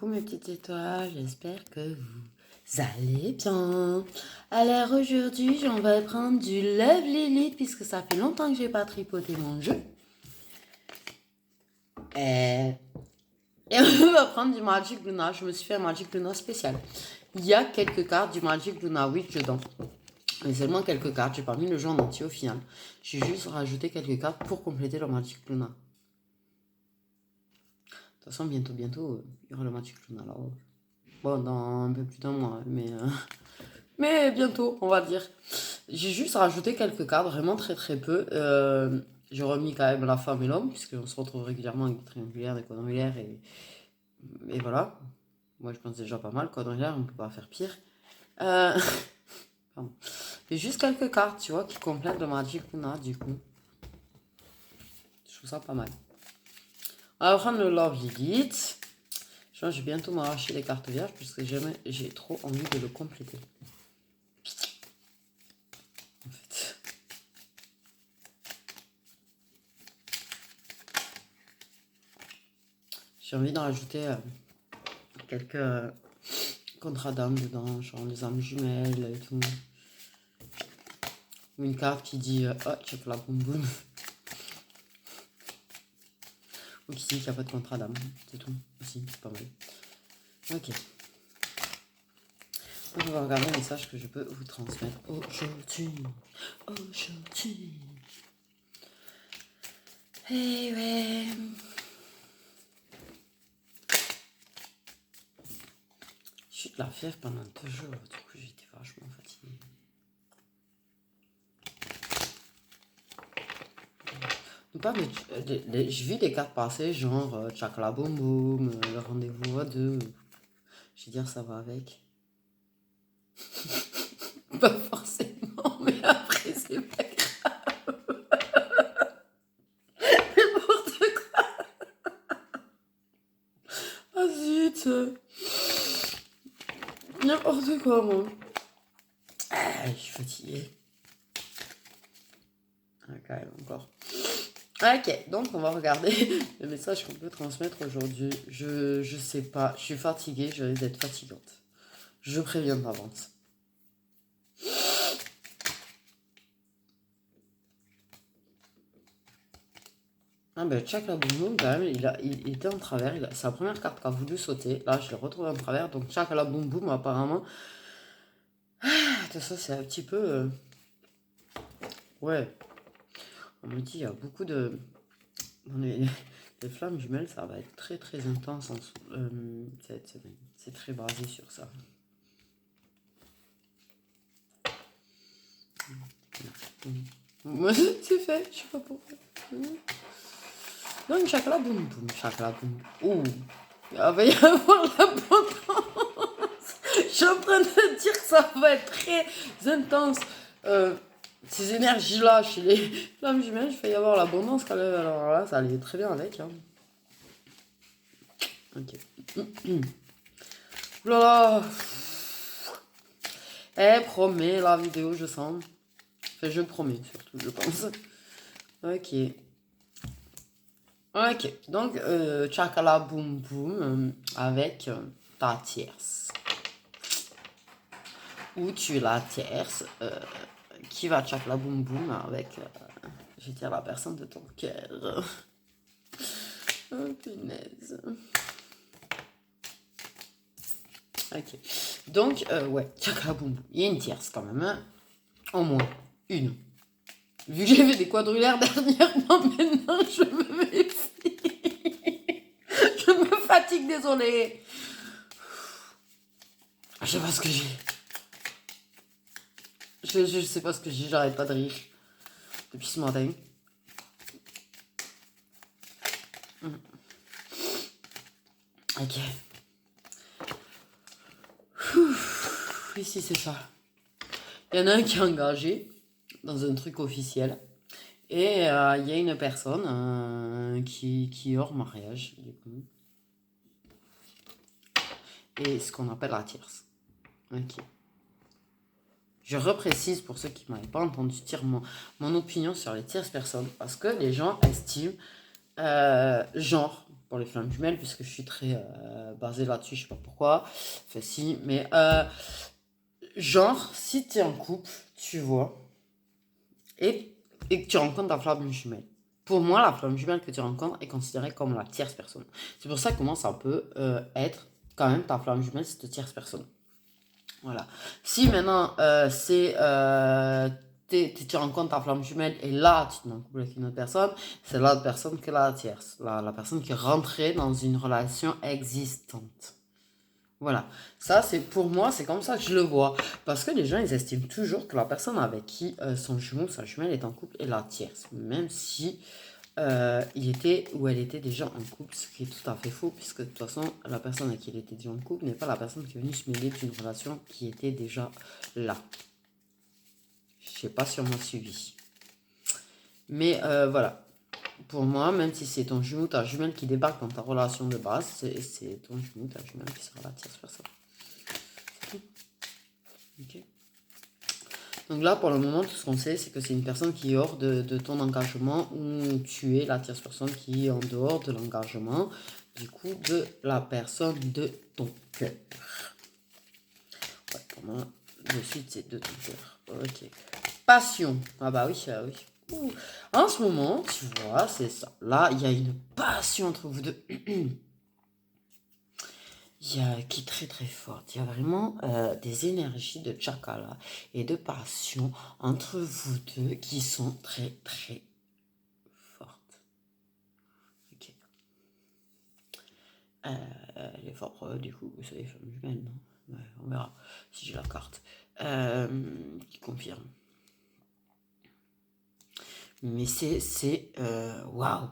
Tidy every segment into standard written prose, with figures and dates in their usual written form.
Coucou mes petites étoiles, j'espère que vous allez bien. Alors aujourd'hui, on va prendre du Love Lilith puisque ça fait longtemps que j'ai pas tripoté mon jeu. Et on va prendre du Magic Luna. Je me suis fait un Magic Luna spécial. Il y a quelques cartes du Magic Luna 8 dedans. Mais seulement quelques cartes, j'ai pas mis le jeu en entier au final. J'ai juste rajouté quelques cartes pour compléter le Magic Luna. De toute façon, bientôt, il y aura le Magic Luna là. Bon, dans un peu plus d'un mois, mais bientôt, on va dire. J'ai juste rajouté quelques cartes, vraiment très très peu. J'ai remis quand même la femme et l'homme, puisqu'on se retrouve régulièrement avec des triangulaires, des quadrangulaires, et voilà. Moi, je pense déjà pas mal, quadrangulaire, on peut pas faire pire. Pardon. Et juste quelques cartes, tu vois, qui complètent le Magic Luna, du coup. Je trouve ça pas mal. On va prendre le Love Lilith. Je vais bientôt m'arracher les cartes vierges puisque j'ai trop envie de le compléter. En fait. J'ai envie d'en rajouter quelques contrats d'âme dedans, genre les âmes jumelles et tout. Ou une carte qui dit oh, check la boum boum. Ou qui dit qu'il n'y a pas de contrat d'âme. C'est tout. Aussi, c'est pas mal. Ok. Donc, on va regarder les messages que je peux vous transmettre aujourd'hui. Hey, ouais. J'ai eu de la fièvre pendant 2 jours. Du coup, j'étais vachement fatiguée. Pas, mais j'ai vu des cartes passer, genre Chakla Boum Boum, le rendez-vous à 2. Je veux dire, ça va avec. Pas forcément, mais après, c'est pas grave. N'importe quoi. Ah zut. N'importe quoi, moi. Ah, je suis fatiguée. Ah, quand même, encore. Ok, donc on va regarder le message qu'on peut transmettre aujourd'hui. Je sais pas, je suis fatiguée, je risque d'être fatigante. Je préviens d'avance. Ah ben Chakla Boum Boum quand même, il était en travers, c'est la première carte qui a voulu sauter. Là je l'ai retrouvé en travers, donc Chakla Boum Boum apparemment. Tout ça c'est un petit peu... Ouais. On me dit il y a beaucoup de... Les flammes jumelles, ça va être très très intense cette semaine. C'est très basé sur ça. Moi, c'est fait, je sais pas pourquoi. Non, Chakla Boum Boum, Chakla Boum Boum. Il va y avoir l'abondance. Je suis en train de dire que ça va être très intense. Ces énergies-là, chez les flammes jumelles, il va y avoir l'abondance quand même. Alors là, ça allait très bien avec. Hein. Ok. Oulala. Eh, promets la vidéo, je sens. Enfin, je promets surtout, je pense. Ok. Ok, donc Chakala Boum Boum avec ta tierce. Ou tu la tierce qui va Chakala Boum Boum avec, je vais dire, la personne de ton cœur. Oh punaise. Ok, donc ouais, Chakala Boum Boum. Il y a une tierce quand même, hein. Au moins une. Vu que j'ai fait des quadrulaires dernièrement, maintenant je me méfie. Je me fatigue, désolé. Je sais pas ce que j'ai. Je sais pas ce que j'ai, j'arrête pas de rire. Depuis ce matin. Ok. Ici c'est ça. Il y en a un qui est engagé dans un truc officiel. Et il y a une personne qui est hors mariage, du coup. Et ce qu'on appelle la tierce. Ok. Je reprécise pour ceux qui ne m'avaient pas entendu dire mon opinion sur les tierces personnes. Parce que les gens estiment, genre, pour les flammes jumelles, puisque je suis très basée là-dessus, je sais pas pourquoi. Enfin, si, mais genre, si tu es en couple, tu vois, et que tu rencontres ta flamme jumelle. Pour moi, la flamme jumelle que tu rencontres est considérée comme la tierce personne. C'est pour ça que moi, ça peut être quand même ta flamme jumelle, cette tierce personne. Voilà. Si maintenant, tu rencontres ta flamme jumelle et là, tu te mets en couple avec une autre personne, c'est l'autre personne que la tierce. La personne qui est rentrée dans une relation existante. Voilà. Ça, c'est pour moi, c'est comme ça que je le vois. Parce que les gens, ils estiment toujours que la personne avec qui son jumeau, sa jumelle est en couple est la tierce. Même si il était ou elle était déjà en couple, ce qui est tout à fait faux, puisque de toute façon, la personne avec qui il était déjà en couple n'est pas la personne qui est venue se mêler d'une relation qui était déjà là. Je sais pas si on m'a suivi. Mais voilà. Pour moi, même si c'est ton jumeau, ta jumelle qui débarque dans ta relation de base, c'est ton jumeau, ta jumelle qui sera la tierce personne. C'est tout. Ok. Donc là, pour le moment, tout ce qu'on sait, c'est que c'est une personne qui est hors de ton engagement, ou tu es la tierce personne qui est en dehors de l'engagement, du coup, de la personne de ton cœur. Ouais, pour moi, de suite, c'est de ton cœur. Ok. Passion. Ah bah oui, ah oui. Ouh. En ce moment, tu vois, c'est ça. Là, il y a une passion entre vous deux. Qui est très très forte. Il y a vraiment des énergies de chakra et de passion entre vous deux qui sont très très fortes. Ok. Les forts, du coup, c'est les femmes jumelles, non? Ouais, on verra si j'ai la carte. Qui confirme. Mais c'est waouh.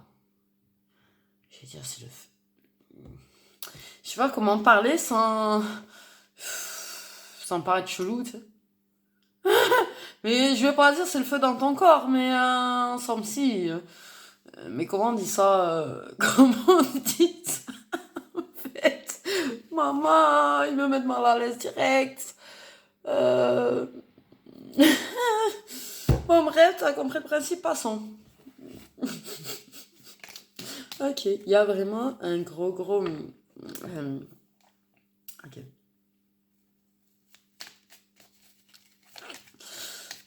Je vais dire, c'est le feu. Je sais pas comment parler sans paraître chelou, tu sais. Mais je vais pas dire c'est le feu dans ton corps, mais ensemble si. Mais comment on dit ça comment on dit ça en fait? Maman, ils me mettent mal à l'aise direct. Euh... Bon bref, t'as compris le principe, passons. Ok, il y a vraiment un gros... ok.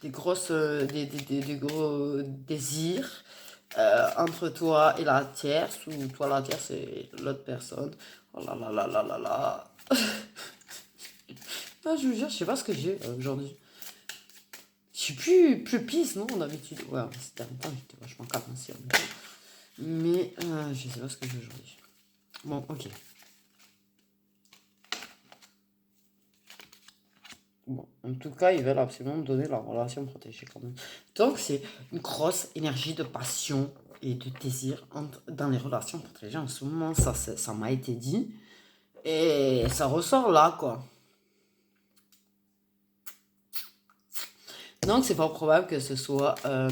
Des gros désirs entre toi et la tierce, ou toi la tierce et l'autre personne. Oh là là là là là là. Ah, je vous jure, je sais pas ce que j'ai aujourd'hui. Je suis plus pisse, non, d'habitude. Ouais, c'était un temps, j'étais vachement calme aussi en même temps. Mais je sais pas ce que j'ai aujourd'hui. Bon, ok. Bon, en tout cas, ils veulent absolument me donner la relation protégée quand même. Donc, c'est une grosse énergie de passion et de désir dans les relations protégées. En ce moment, ça m'a été dit. Et ça ressort là, quoi. Donc, c'est pas probable que ce soit un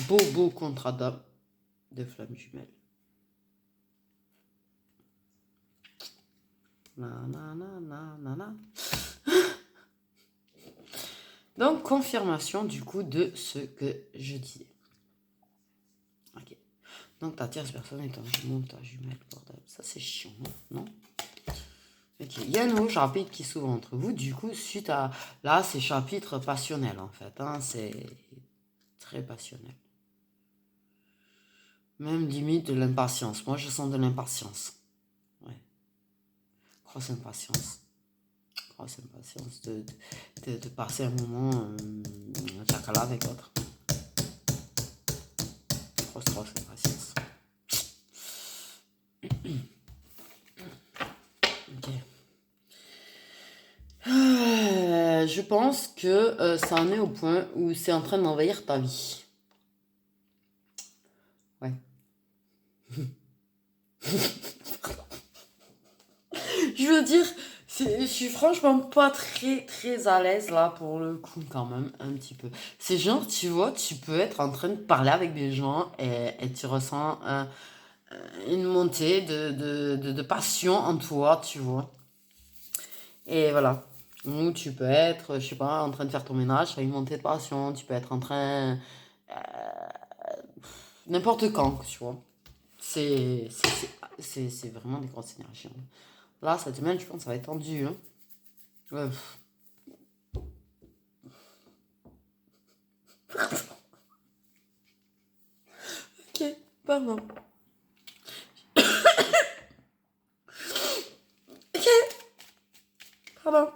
beau contrat de flammes jumelles. Na. Donc, confirmation du coup de ce que je disais. Ok. Donc, ta tierce personne est un jumeau, ta jumelle, bordel. Ça, c'est chiant, non? Ok. Il y a un nouveau chapitre qui s'ouvre entre vous. Du coup, suite à... Là, c'est chapitre passionnel, en fait. Hein, c'est très passionnel. Même limite de l'impatience. Moi, je sens de l'impatience. Ouais. Grosse impatience. Grosse impatience de passer un moment chakala avec l'autre. Grosse impatience. Ok. Je pense que ça en est au point où c'est en train d'envahir ta vie. Ouais. Je veux dire, je suis franchement pas très à l'aise là pour le coup quand même, un petit peu. C'est genre, tu vois, tu peux être en train de parler avec des gens et tu ressens une montée de passion en toi, tu vois. Et voilà. Ou tu peux être, je sais pas, en train de faire ton ménage, ça une montée de passion. Tu peux être en train... n'importe quand, tu vois. C'est vraiment des grosses énergies, hein. Là, cette semaine, je pense que ça va être tendu, hein. Ouais. Ok, pardon. Ok, pardon.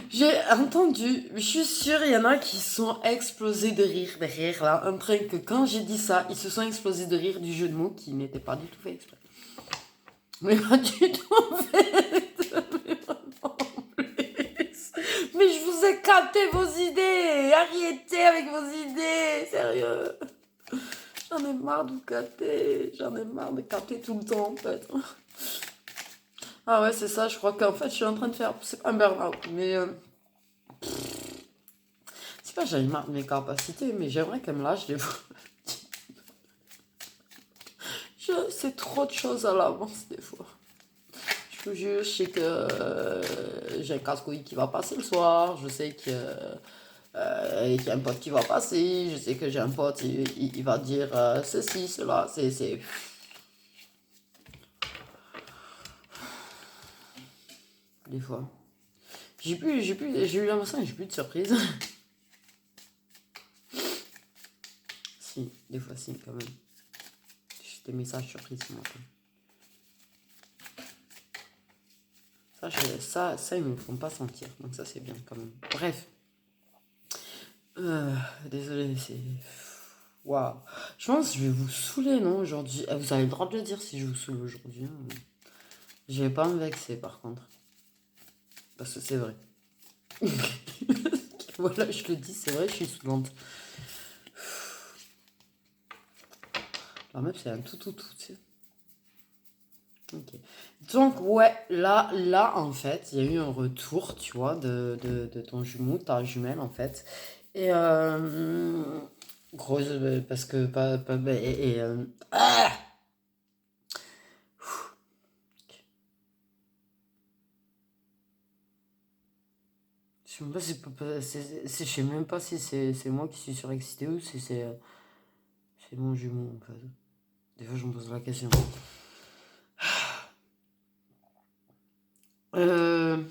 J'ai entendu, je suis sûre, il y en a qui sont explosés de rire derrière là, en train que quand j'ai dit ça, ils se sont explosés de rire du jeu de mots qui n'était pas du tout fait exprès. Mais pas du tout fait exprès, en plus. Mais je vous ai capté vos idées, arrêtez avec vos idées, sérieux. J'en ai marre de vous capter, j'en ai marre de capter tout le temps en fait. Ah ouais, c'est ça, je crois qu'en fait je suis en train de faire, c'est pas un burn-out, mais c'est pas j'avais marre de mes capacités, mais j'aimerais qu'elle me lâche les c'est trop de choses à l'avance des fois. Je vous jure, je sais que j'ai un casse-couille qui va passer le soir, je sais que qu'il y a un pote qui va passer, je sais que j'ai un pote, il va dire ceci, cela, c'est... Des fois. J'ai eu l'impression que j'ai plus de surprise. Si, des fois si, quand même. J'ai des messages surprises ce matin. Ça, ils me le font pas sentir, donc ça c'est bien quand même. Bref. Désolé, c'est... Waouh. Je pense que je vais vous saouler, non, aujourd'hui. Vous avez le droit de le dire si je vous saoule aujourd'hui, hein. Je vais pas me vexer, par contre. Parce que c'est vrai. Voilà, je le dis, c'est vrai, je suis saoulante. La meuf, c'est un tout, tu sais. Ok. Donc, ouais, là, en fait, il y a eu un retour, tu vois, de ton jumeau, ta jumelle, en fait. Et, grosse, parce que, je sais même pas si, je sais même pas si c'est moi qui suis surexcité ou si c'est mon jumeau, en fait. Des fois, je me pose la question. Euh,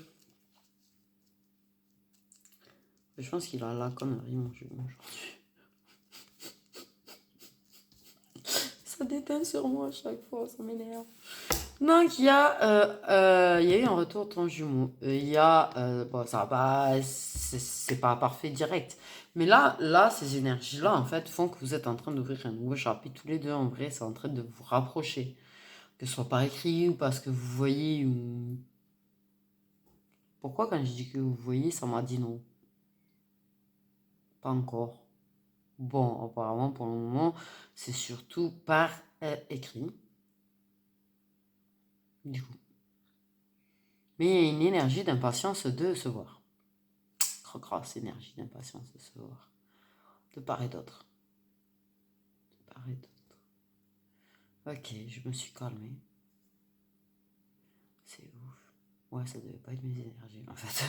je pense qu'il a la connerie, mon jumeau, aujourd'hui. Ça déteint sur moi à chaque fois, ça m'énerve. Donc, il y a eu un retour de ton jumeau. Il y a, bon, ça va pas, c'est pas parfait direct. Mais là, ces énergies-là, en fait, font que vous êtes en train d'ouvrir un nouveau chapitre tous les deux. En vrai, c'est en train de vous rapprocher. Que ce soit par écrit ou parce que vous voyez ou... Pourquoi quand je dis que vous voyez, ça m'a dit non? Pas encore. Bon, apparemment, pour le moment, c'est surtout par écrit. Du coup. Mais il y a une énergie d'impatience de se voir. Trop grosse énergie d'impatience de se voir. De part et d'autre. De part et d'autre. Ok, je me suis calmée. C'est ouf. Ouais, ça devait pas être mes énergies, en fait.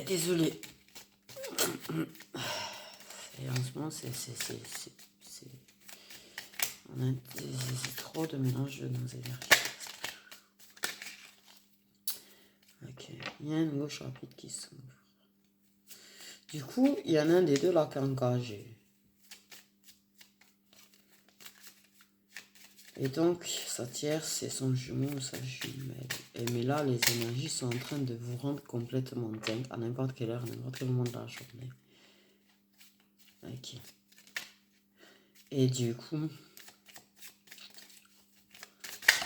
Désolé. Et en ce moment, c'est trop de mélange de nos énergies. Ok, il y a un nouveau chapitre qui s'ouvre. Du coup, il y en a un des deux là qui est engagé. Et donc, sa tierce, c'est son jumeau ou sa jumelle. Mais là, les énergies sont en train de vous rendre complètement dingue à n'importe quelle heure, à n'importe quel moment de la journée. Ok. Et du coup,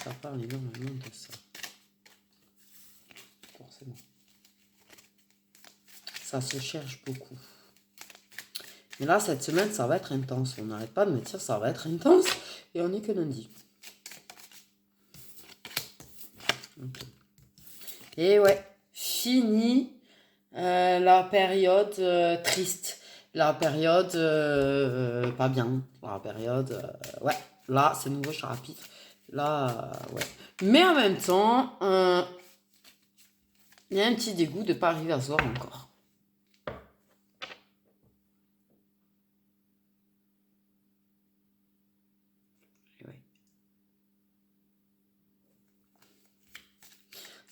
ça parle énormément de ça. Forcément. Ça se cherche beaucoup. Mais là, cette semaine, ça va être intense. On n'arrête pas de me dire ça va être intense. Et on n'est que lundi. Okay. Et ouais, fini la période triste. La période pas bien. La période... ouais, là, c'est nouveau chapitre. Là, ouais. Mais en même temps, il y a un petit dégoût de ne pas arriver à se voir encore.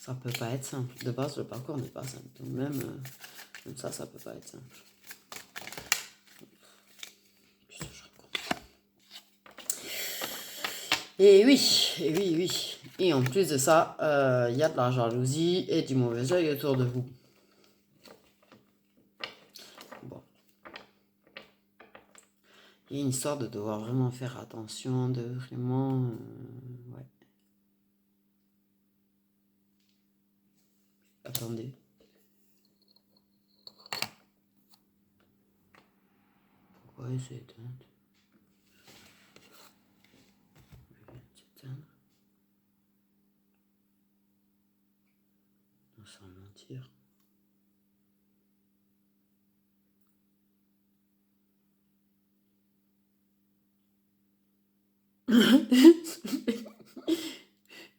Ça peut pas être simple. De base, le parcours n'est pas simple. Donc même ça peut pas être simple. Qu'est-ce que je raconte? Et oui, et oui, oui. Et en plus de ça, il y a de la jalousie et du mauvais œil autour de vous. Bon. Il y a une histoire de devoir vraiment faire attention, de vraiment... ouais. Attendez. Pourquoi c'est éteinte? Je vais s'éteindre. Non, sans mentir.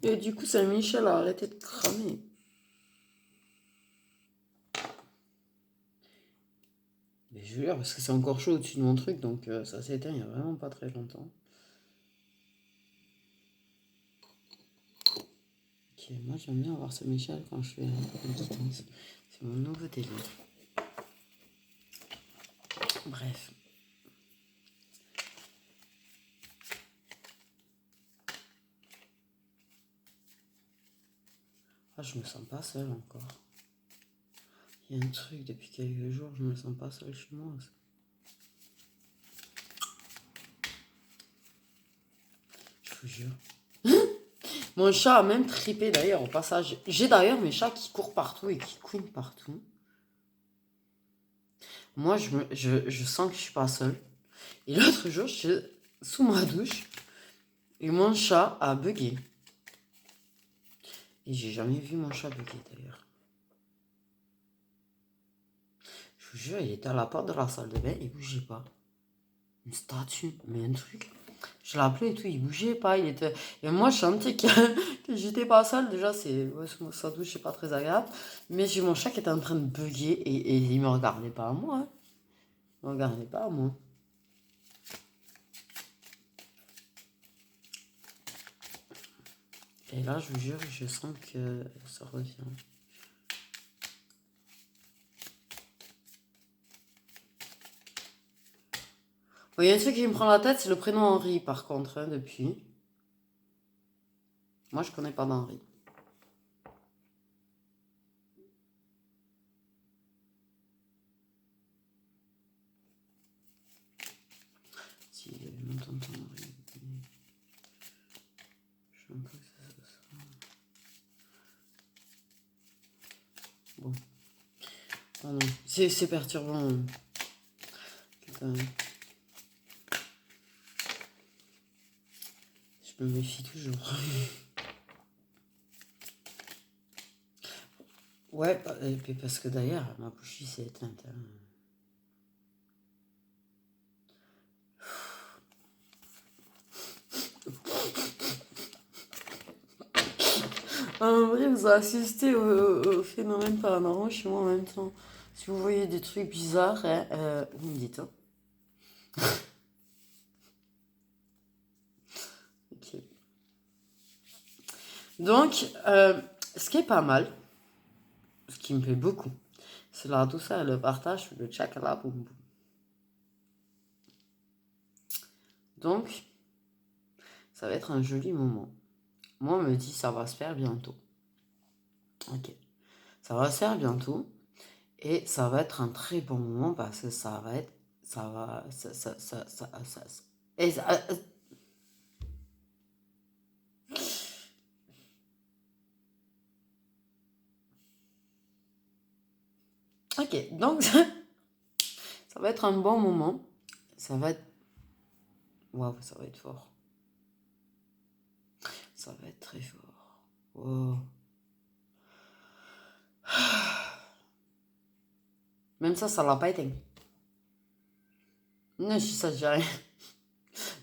Et du coup, Saint-Michel a arrêté de cramer. Mais je veux dire, parce que c'est encore chaud au-dessus de mon truc, donc ça s'est éteint il n'y a vraiment pas très longtemps. Ok, moi j'aime bien avoir Saint-Michel quand je fais une distance. C'est mon nouveau délire. Bref. Ah, je me sens pas seule encore. Il y a un truc depuis quelques jours, je me sens pas seule chez moi. Je vous jure. Mon chat a même trippé d'ailleurs au passage. J'ai d'ailleurs mes chats qui courent partout et qui couinent partout. Moi, je sens que je suis pas seule. Et l'autre jour, je suis sous ma douche et mon chat a bugué. Et j'ai jamais vu mon chat bugger d'ailleurs. Je vous jure, il était à la porte de la salle de bain, il bougeait pas. Une statue, mais un truc. Je l'appelais et tout, il bougeait pas, il était... Et moi, je sentais que j'étais pas seule, déjà, c'est... Ouais, sa douche, c'est pas très agréable. Mais j'ai mon chat qui était en train de bugger et il me regardait pas à moi. Hein. Il me regardait pas à moi. Et là, je vous jure, je sens que ça revient. Bon, il y a un truc qui me prend la tête, c'est le prénom Henri, par contre, hein, depuis. Moi, je connais pas d'Henri. Si, il y avait mon tonton Henri. Je sais un peu que ça. Bon. Ah non, c'est perturbant. Putain. Je me méfie toujours. Ouais, et puis parce que d'ailleurs, ma bouche s'est éteinte. Hein. En vrai, vous assistez au phénomène paranormal chez moi en même temps. Si vous voyez des trucs bizarres, hein, vous me dites. Hein. Ok. Donc, ce qui est pas mal, ce qui me plaît beaucoup, c'est la douceur, le partage, le tchakala boum boum. Donc, ça va être un joli moment. Moi, on me dit ça va se faire bientôt. Ok. Ça va se faire bientôt. Et ça va être un très bon moment parce que ça va être. Ça va. Et ok, donc ça va être un bon moment. Ça va être. Waouh, ça va être fort. Ça va être très fort. Wow. Même ça l'a pas été. Non, je ça, j'ai rien.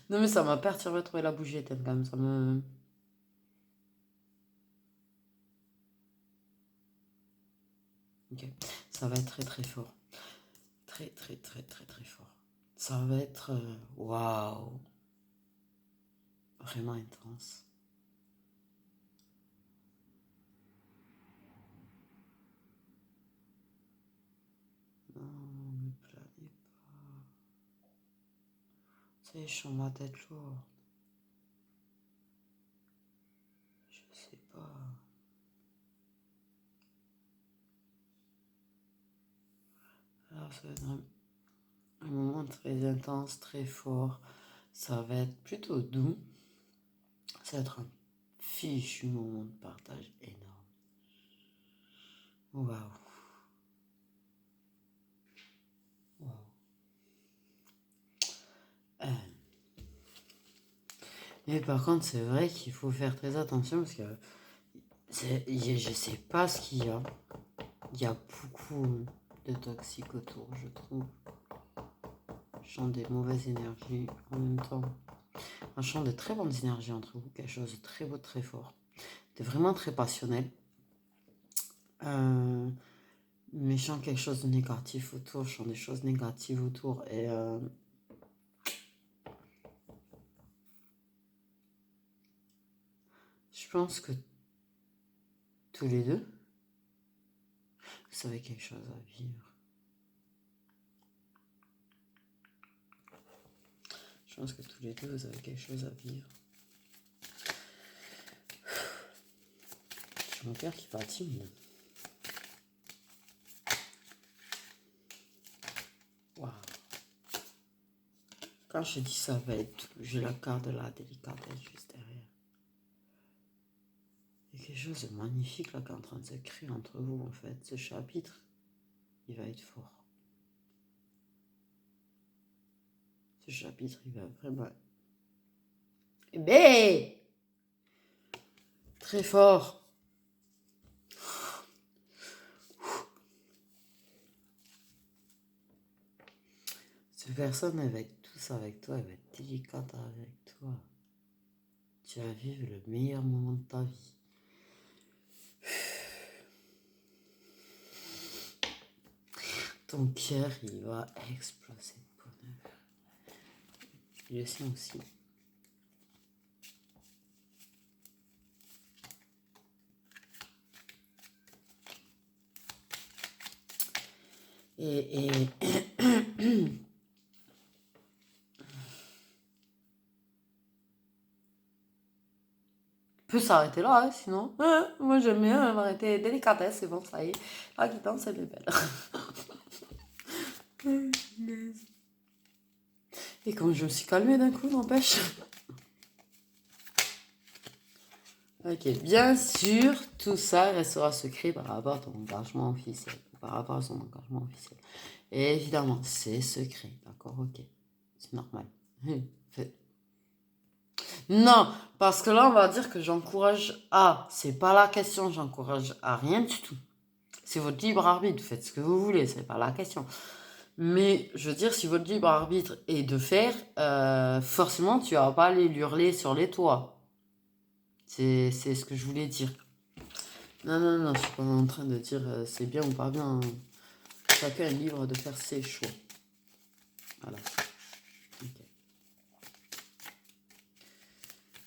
Non, mais ça m'a perturbé de trouver la bougie éteinte quand même. Ça me. Ok. Ça va être très très fort. Très très très très très fort. Ça va être. Waouh. Vraiment intense. C'est chiant, ma tête lourde. Je sais pas. Alors, ça va être un moment très intense, très fort. Ça va être plutôt doux. Ça va être un fichu moment de partage énorme. Waouh. Waouh. Mais par contre, c'est vrai qu'il faut faire très attention parce que je sais pas ce qu'il y a. Il y a beaucoup de toxiques autour, je trouve. Je sens des mauvaises énergies en même temps. Un champ de très bonnes énergies entre vous, quelque chose de très beau, de très fort. De vraiment très passionnel. Mais je sens quelque chose de négatif autour, je sens des choses négatives autour. Et je pense que tous les deux, vous avez quelque chose à vivre. Je pense que tous les deux, vous avez quelque chose à vivre. J'ai mon cœur qui patine. Waouh. Quand je dis ça va être, j'ai la carte de la délicatesse juste derrière. Il y a quelque chose de magnifique là qui est en train de se créer entre vous en fait. Ce chapitre, il va être fort. Ce chapitre, il va vraiment... Eh ben, très fort. Cette personne, elle va être tout ça avec toi, elle va être délicate avec toi. Tu vas vivre le meilleur moment de ta vie. Ton cœur, il va exploser de bonheur. Je le sens aussi. Et peut s'arrêter là, hein, sinon. Moi j'aime bien m'arrêter délicatesse, c'est bon, ça y est. La quittance, elle est belle. Et quand je me suis calmée d'un coup, n'empêche. Ok, bien sûr, tout ça restera secret par rapport à ton engagement officiel. Par rapport à son engagement officiel. Et évidemment, c'est secret, d'accord, ok. C'est normal. Non, parce que là, on va dire que j'encourage à. C'est pas la question, j'encourage à rien du tout. C'est votre libre arbitre, faites ce que vous voulez, c'est pas la question. Mais je veux dire, si votre libre arbitre est de faire, forcément, tu vas pas aller hurler sur les toits. C'est ce que je voulais dire. Non, je suis pas en train de dire c'est bien ou pas bien. Chacun est libre de faire ses choix. Voilà. Okay.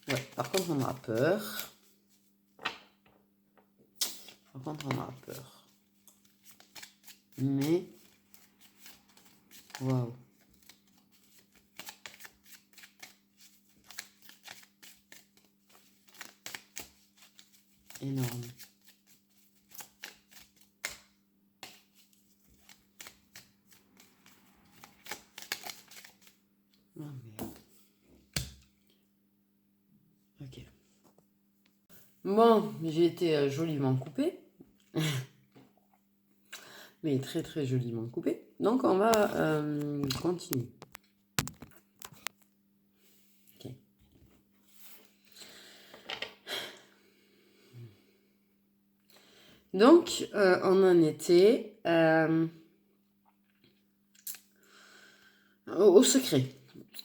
Ouais, par contre, on a peur. Par contre, on a peur. Mais... Waouh. Énorme. Oh merde. Ok. Bon, j'ai été joliment coupée. Mais très très joliment coupée. Donc on va continuer. Ok. Donc on en était au secret.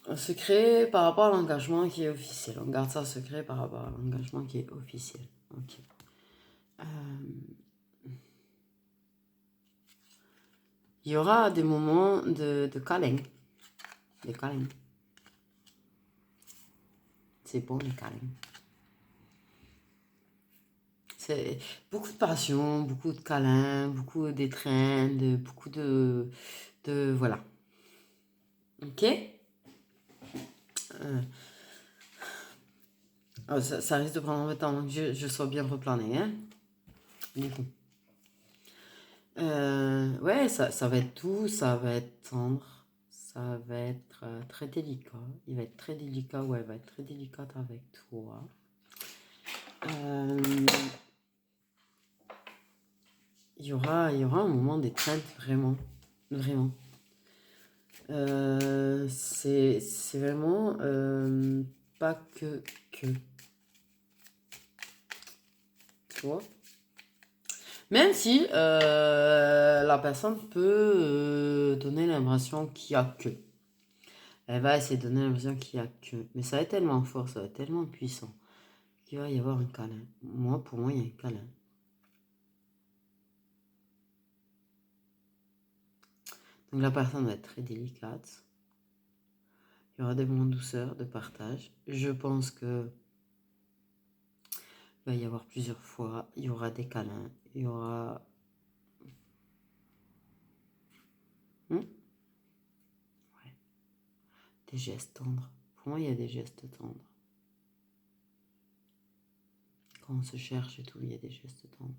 Au secret par rapport à l'engagement qui est officiel. On garde ça secret par rapport à l'engagement qui est officiel. Ok. Il y aura des moments de câlin. Des câlins. C'est bon les câlins. C'est beaucoup de passion, beaucoup de câlins, beaucoup d'étreinte, beaucoup de voilà. Ok? Ça risque de prendre un peu de temps avant que je sois bien replané, hein. Du coup. Ouais, ça va être doux, ça va être tendre, ça va être très délicat. Il va être très délicat, ouais, il va être très délicat avec toi. Il y aura un moment d'étreinte, vraiment, vraiment. C'est vraiment pas que, tu vois. Même si la personne peut donner l'impression qu'il y a que. Elle va essayer de donner l'impression qu'il y a que. Mais ça va être tellement fort, ça va être tellement puissant qu'il va y avoir un câlin. Pour moi, il y a un câlin. Donc la personne va être très délicate. Il y aura des moments de douceur, de partage. Je pense que il va y avoir plusieurs fois. Il y aura des câlins. Il y aura... Ouais. Des gestes tendres. Pour moi, il y a des gestes tendres. Quand on se cherche et tout, il y a des gestes tendres.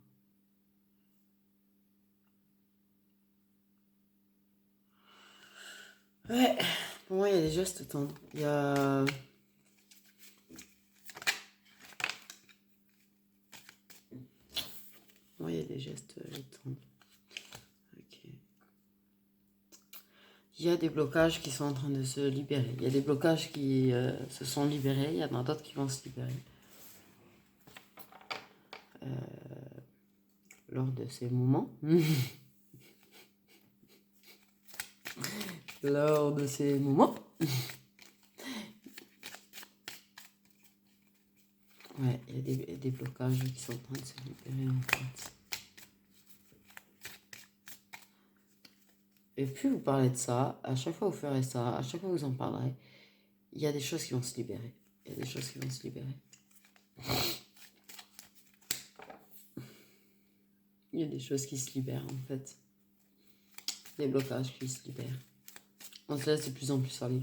Ouais, pour moi, il y a des gestes tendres. Il y a... Pour moi, il y a des gestes tendres. Ok. Il y a des blocages qui sont en train de se libérer. Il y a des blocages qui se sont libérés. Il y en a d'autres qui vont se libérer. Lors de ces moments. Lors de ces moments. Ouais, il y a des blocages qui sont en train de se libérer en fait. Et plus vous parlez de ça, à chaque fois vous ferez ça, à chaque fois vous en parlerez, il y a des choses qui vont se libérer. Il y a des choses qui vont se libérer. Il y a des choses qui se libèrent en fait. Des blocages qui se libèrent. On se laisse de plus en plus aller.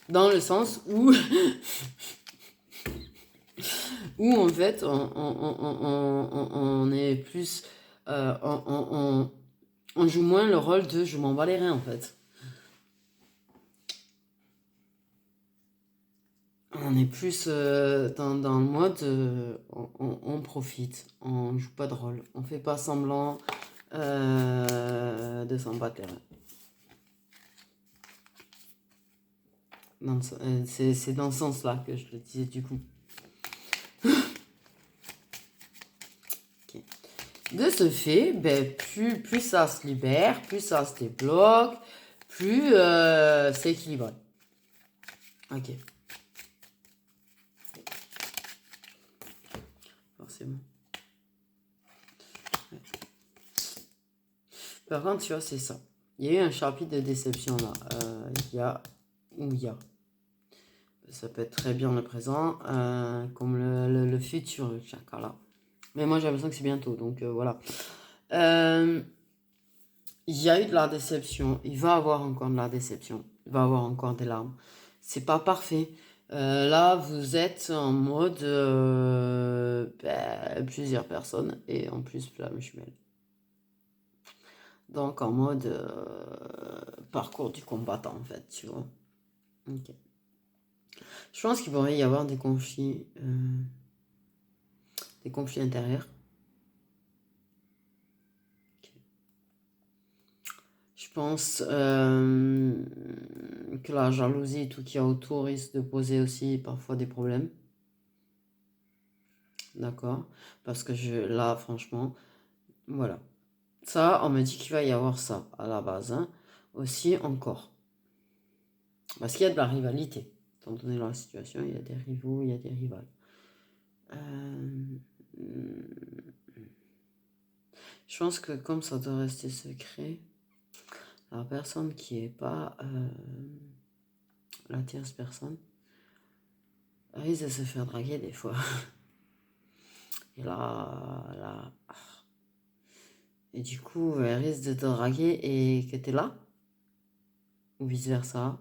Dans le sens où... où en fait on est plus... on joue moins le rôle de je m'en bats les reins en fait. On est plus dans le mode on profite, on joue pas de rôle, on fait pas semblant de s'en battre les reins. C'est dans ce sens-là que je le disais du coup. Okay. De ce fait, ben, plus ça se libère, plus ça se débloque, plus c'est équilibré. Ok. Forcément. Ouais. Par contre, tu vois, c'est ça. Il y a eu un chapitre de déception là. Il y a. Ça peut être très bien le présent, comme le futur, le chakra. Mais moi, j'ai l'impression que c'est bientôt, donc voilà. Il y a eu de la déception. Il va y avoir encore de la déception. Il va y avoir encore des larmes. C'est pas parfait. Là, vous êtes en mode plusieurs personnes et en plus flamme jumelle. Donc en mode parcours du combattant en fait, tu vois. Ok. Je pense qu'il pourrait y avoir des conflits intérieurs. Je pense que la jalousie et tout qu'il y a autour risque de poser aussi parfois des problèmes. D'accord? Parce que là, franchement, voilà. Ça, on me dit qu'il va y avoir ça à la base. Hein. Aussi, encore. Parce qu'il y a de la rivalité. Étant donné la situation, il y a des rivaux, il y a des rivales. Je pense que comme ça doit rester secret, la personne qui est pas la tierce personne risque de se faire draguer des fois. Et là. Et du coup, elle risque de te draguer et que t'es là. ou vice-versa.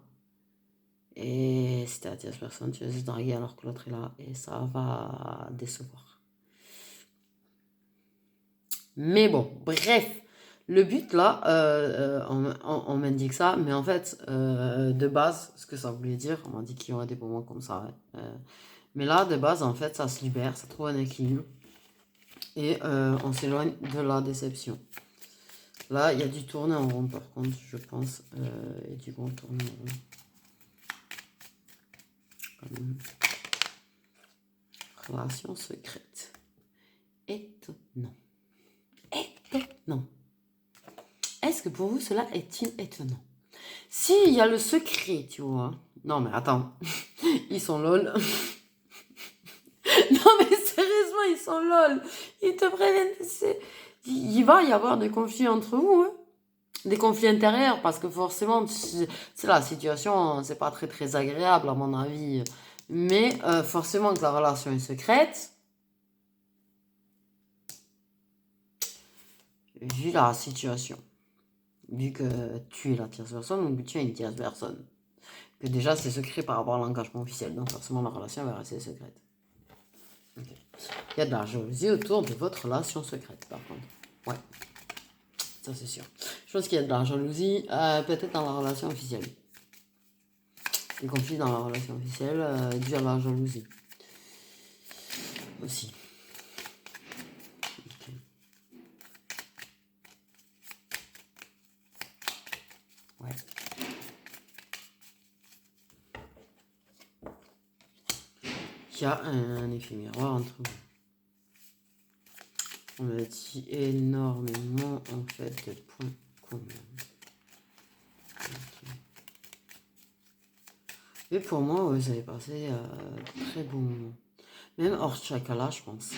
Et si t'es la tierce personne, tu vas juste draguer alors que l'autre est là. Et ça va décevoir. Mais bon, bref. Le but là, on m'indique ça, mais en fait, de base, ce que ça voulait dire, on m'a dit qu'il y aurait des moments comme ça. Ouais. Mais là, de base, en fait, ça se libère, ça trouve un équilibre. Et on s'éloigne de la déception. Là, il y a du tourner en rond, par contre, je pense. Et du bon tourner en rond. Quand même. Relation secrète. Étonnant. Étonnant. Est-ce que pour vous, cela est-il étonnant? S'il y a le secret, tu vois. Non, mais attends. Ils sont lol. Non, mais sérieusement, ils sont lol. Ils te préviennent. Il va y avoir des conflits entre vous, hein. Des conflits intérieurs, parce que forcément, c'est la situation, c'est pas très très agréable, à mon avis. Mais forcément que la relation est secrète. Vu la situation. Vu que tu es la tierce personne, ou que tu es une tierce personne. Que déjà, c'est secret par rapport à l'engagement officiel. Donc forcément, la relation va rester secrète. Okay. Il y a de la jalousie autour de votre relation secrète, par contre. Ouais. Ça, c'est sûr. Je pense qu'il y a de la jalousie, peut-être dans la relation officielle. Des conflits dans la relation officielle dû à la jalousie. Aussi. Okay. Ouais. Il y a un effet miroir entre vous. On me dit énormément en fait de points communs. Okay. Et pour moi, vous avez passé très bons moments. Même hors chakala, je pense.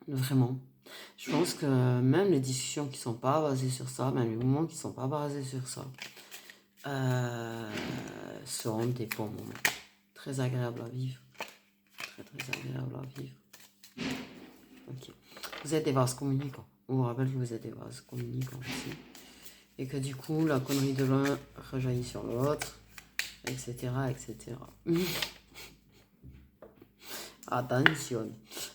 Vraiment. Je pense que même les discussions qui sont pas basées sur ça, même les moments qui sont pas basés sur ça, seront des bons moments. Très agréables à vivre. Très très agréables à vivre. Ok. Vous êtes des vases communicants. On vous rappelle que vous êtes des vases communicants aussi. Et que du coup, la connerie de l'un rejaillit sur l'autre, etc. etc. Attention.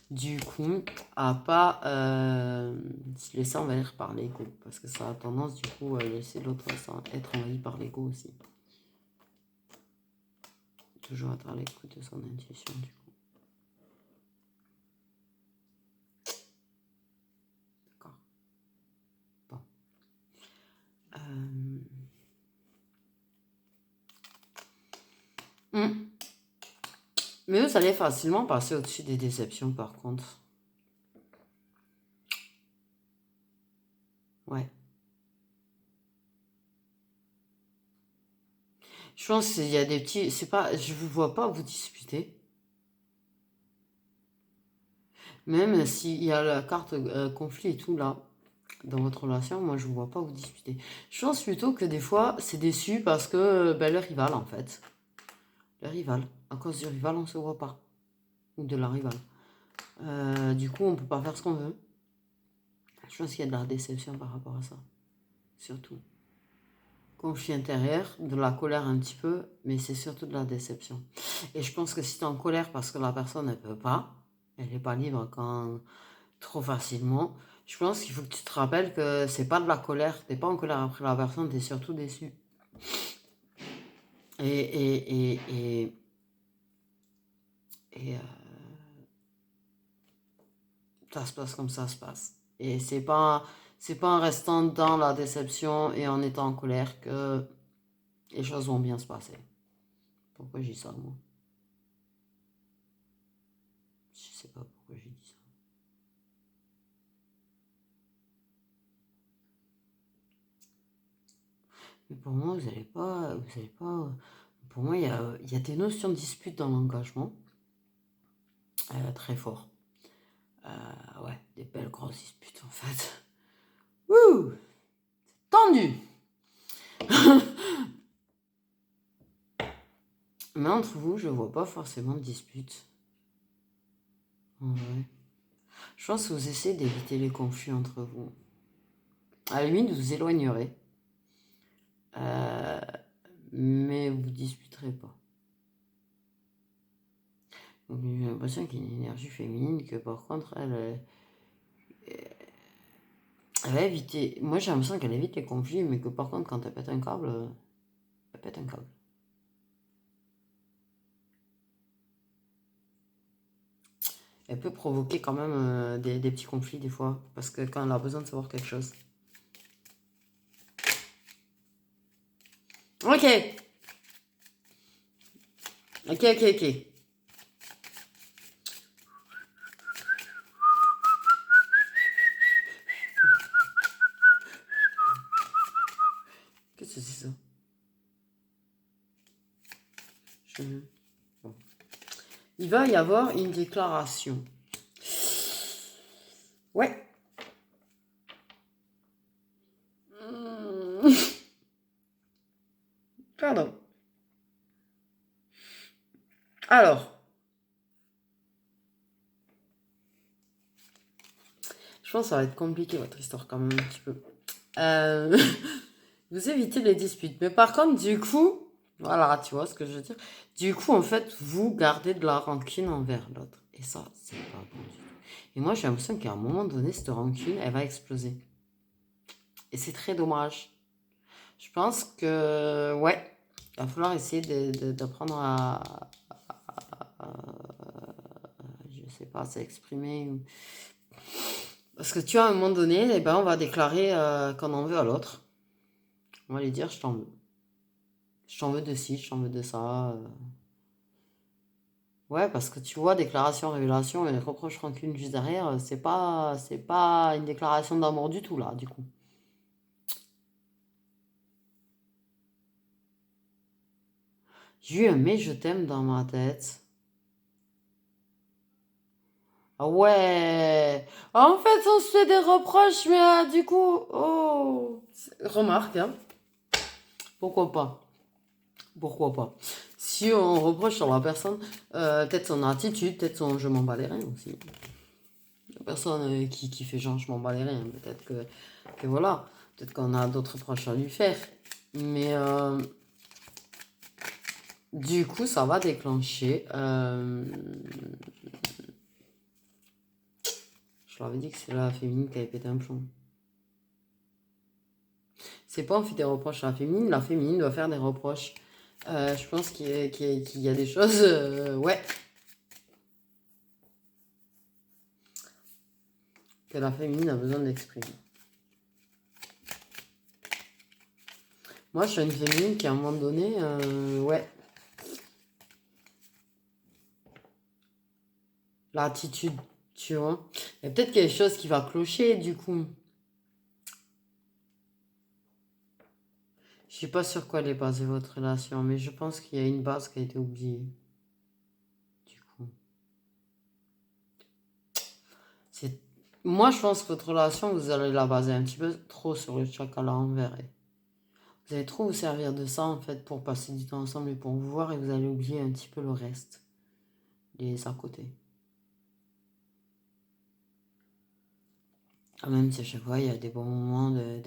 Du coup, à pas se laisser envahir par l'ego. Parce que ça a tendance, du coup, à laisser l'autre être envahi par l'ego aussi. Toujours être à l'écoute de son intuition, du coup. D'accord. Bon. Mais vous allez facilement passer au-dessus des déceptions, par contre. Ouais. Je pense qu'il y a des petits... C'est pas... Je vous vois pas vous disputer. Même s'il y a la carte conflit et tout, là, dans votre relation, moi, je ne vois pas vous disputer. Je pense plutôt que des fois, c'est déçu parce que le rival, en fait. Le rival. À cause du rival, on ne se voit pas. Ou de la rivale. Du coup, on ne peut pas faire ce qu'on veut. Je pense qu'il y a de la déception par rapport à ça. Surtout. Conflit intérieur, de la colère un petit peu, mais c'est surtout de la déception. Et je pense que si tu es en colère parce que la personne ne peut pas, elle n'est pas libre quand trop facilement, je pense qu'il faut que tu te rappelles que c'est pas de la colère, t'es pas en colère après la personne, t'es surtout déçu. Et ça se passe comme ça se passe. Et c'est pas en restant dans la déception et en étant en colère que les choses vont bien se passer. Pourquoi j'ai dit ça, moi? Je sais pas pourquoi j'ai dit ça. Mais pour moi, vous allez pas. Pour moi, il y a des notions de dispute dans l'engagement très fort. Ouais, des belles grosses disputes en fait. Wouh! Tendu! Mais entre vous, je vois pas forcément de dispute. En vrai. Je pense que vous essayez d'éviter les conflits entre vous. À la limite, vous vous éloignerez. mais vous disputerez pas. Donc j'ai l'impression qu'il y a une énergie féminine que par contre elle va éviter. Moi j'ai l'impression qu'elle évite les conflits, mais que par contre quand elle pète un câble, elle pète un câble. Elle peut provoquer quand même des petits conflits des fois, parce que quand elle a besoin de savoir quelque chose. Ok. Ok. Qu'est-ce que c'est ça? Bon. Il va y avoir une déclaration. Ouais. Pardon. Alors. Je pense que ça va être compliqué votre histoire quand même un petit peu. Vous évitez les disputes. Mais par contre, du coup, voilà, tu vois ce que je veux dire. Du coup, en fait, vous gardez de la rancune envers l'autre. Et ça, c'est pas bon du tout. Et moi, j'ai l'impression qu'à un moment donné, cette rancune, elle va exploser. Et c'est très dommage. Je pense que, ouais, il va falloir essayer d'apprendre je sais pas, s'exprimer. Parce que tu vois, à un moment donné, eh ben, on va déclarer qu'on en veut à l'autre. On va lui dire, je t'en veux. Je t'en veux de ci, je t'en veux de ça. Ouais, parce que tu vois, déclaration, révélation et reproche rancune juste derrière, c'est pas une déclaration d'amour du tout, là, du coup. J'ai eu un mais je t'aime dans ma tête. Ah ouais. En fait, on se fait des reproches, mais du coup, oh. Remarque, hein. Pourquoi pas? Pourquoi pas? Si on reproche sur la personne, peut-être son attitude, peut-être son je m'en bats les reins aussi. La personne qui fait genre je m'en bats les reins, peut-être que voilà, peut-être qu'on a d'autres reproches à lui faire. Mais du coup, ça va déclencher. Je leur avais dit que c'est la féminine qui avait pété un plomb. C'est pas on fait des reproches à la féminine doit faire des reproches. Je pense qu'il y a des choses. Ouais. Que la féminine a besoin d'exprimer. Moi, je suis une féminine qui, à un moment donné, ouais. L'attitude, tu vois. Il y a peut-être quelque chose qui va clocher, du coup. Je sais pas sur quoi elle est basée votre relation, mais je pense qu'il y a une base qui a été oubliée. Du coup. C'est... Moi, je pense que votre relation, vous allez la baser un petit peu trop sur le chakra envers elle. Vous allez trop vous servir de ça, en fait, pour passer du temps ensemble et pour vous voir, et vous allez oublier un petit peu le reste. Les à côté. Même si à chaque fois, il y a des bons moments de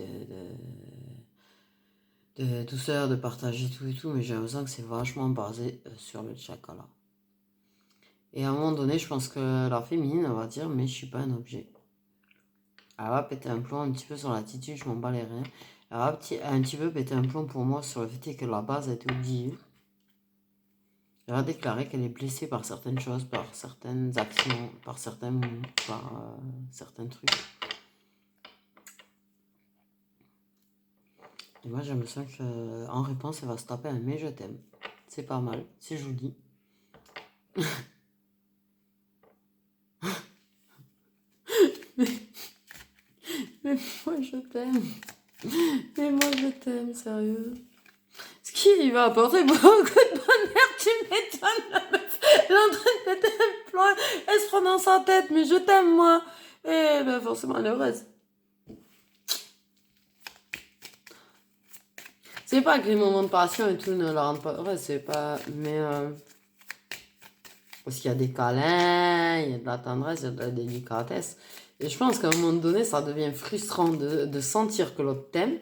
douceur, de partager tout et tout, mais j'ai l'impression que c'est vachement basé sur le chakra. Et à un moment donné, je pense que la féminine, elle va dire, mais je suis pas un objet. Elle va péter un plomb un petit peu sur l'attitude, je m'en bats les reins. Elle va un petit peu péter un plomb pour moi sur le fait que la base a été oubliée. Elle va déclarer qu'elle est blessée par certaines choses, par certaines actions, par certains mots, par certains trucs. Et moi, je me sens qu'en réponse, elle va se taper un mais je t'aime. C'est pas mal, c'est joli. Mais moi, je t'aime. Mais moi, je t'aime, sérieux. Ce qui va apporter beaucoup de bonheur, tu m'étonnes, la meuf. Elle est en train de péter un plomb, elle se prend dans sa tête, mais je t'aime, moi. Et ben, forcément, elle est heureuse. C'est pas que les moments de passion et tout ne la rendent pas heureuse, c'est pas. Mais. Parce qu'il y a des câlins, il y a de la tendresse, il y a de la délicatesse. Et je pense qu'à un moment donné, ça devient frustrant de sentir que l'autre t'aime,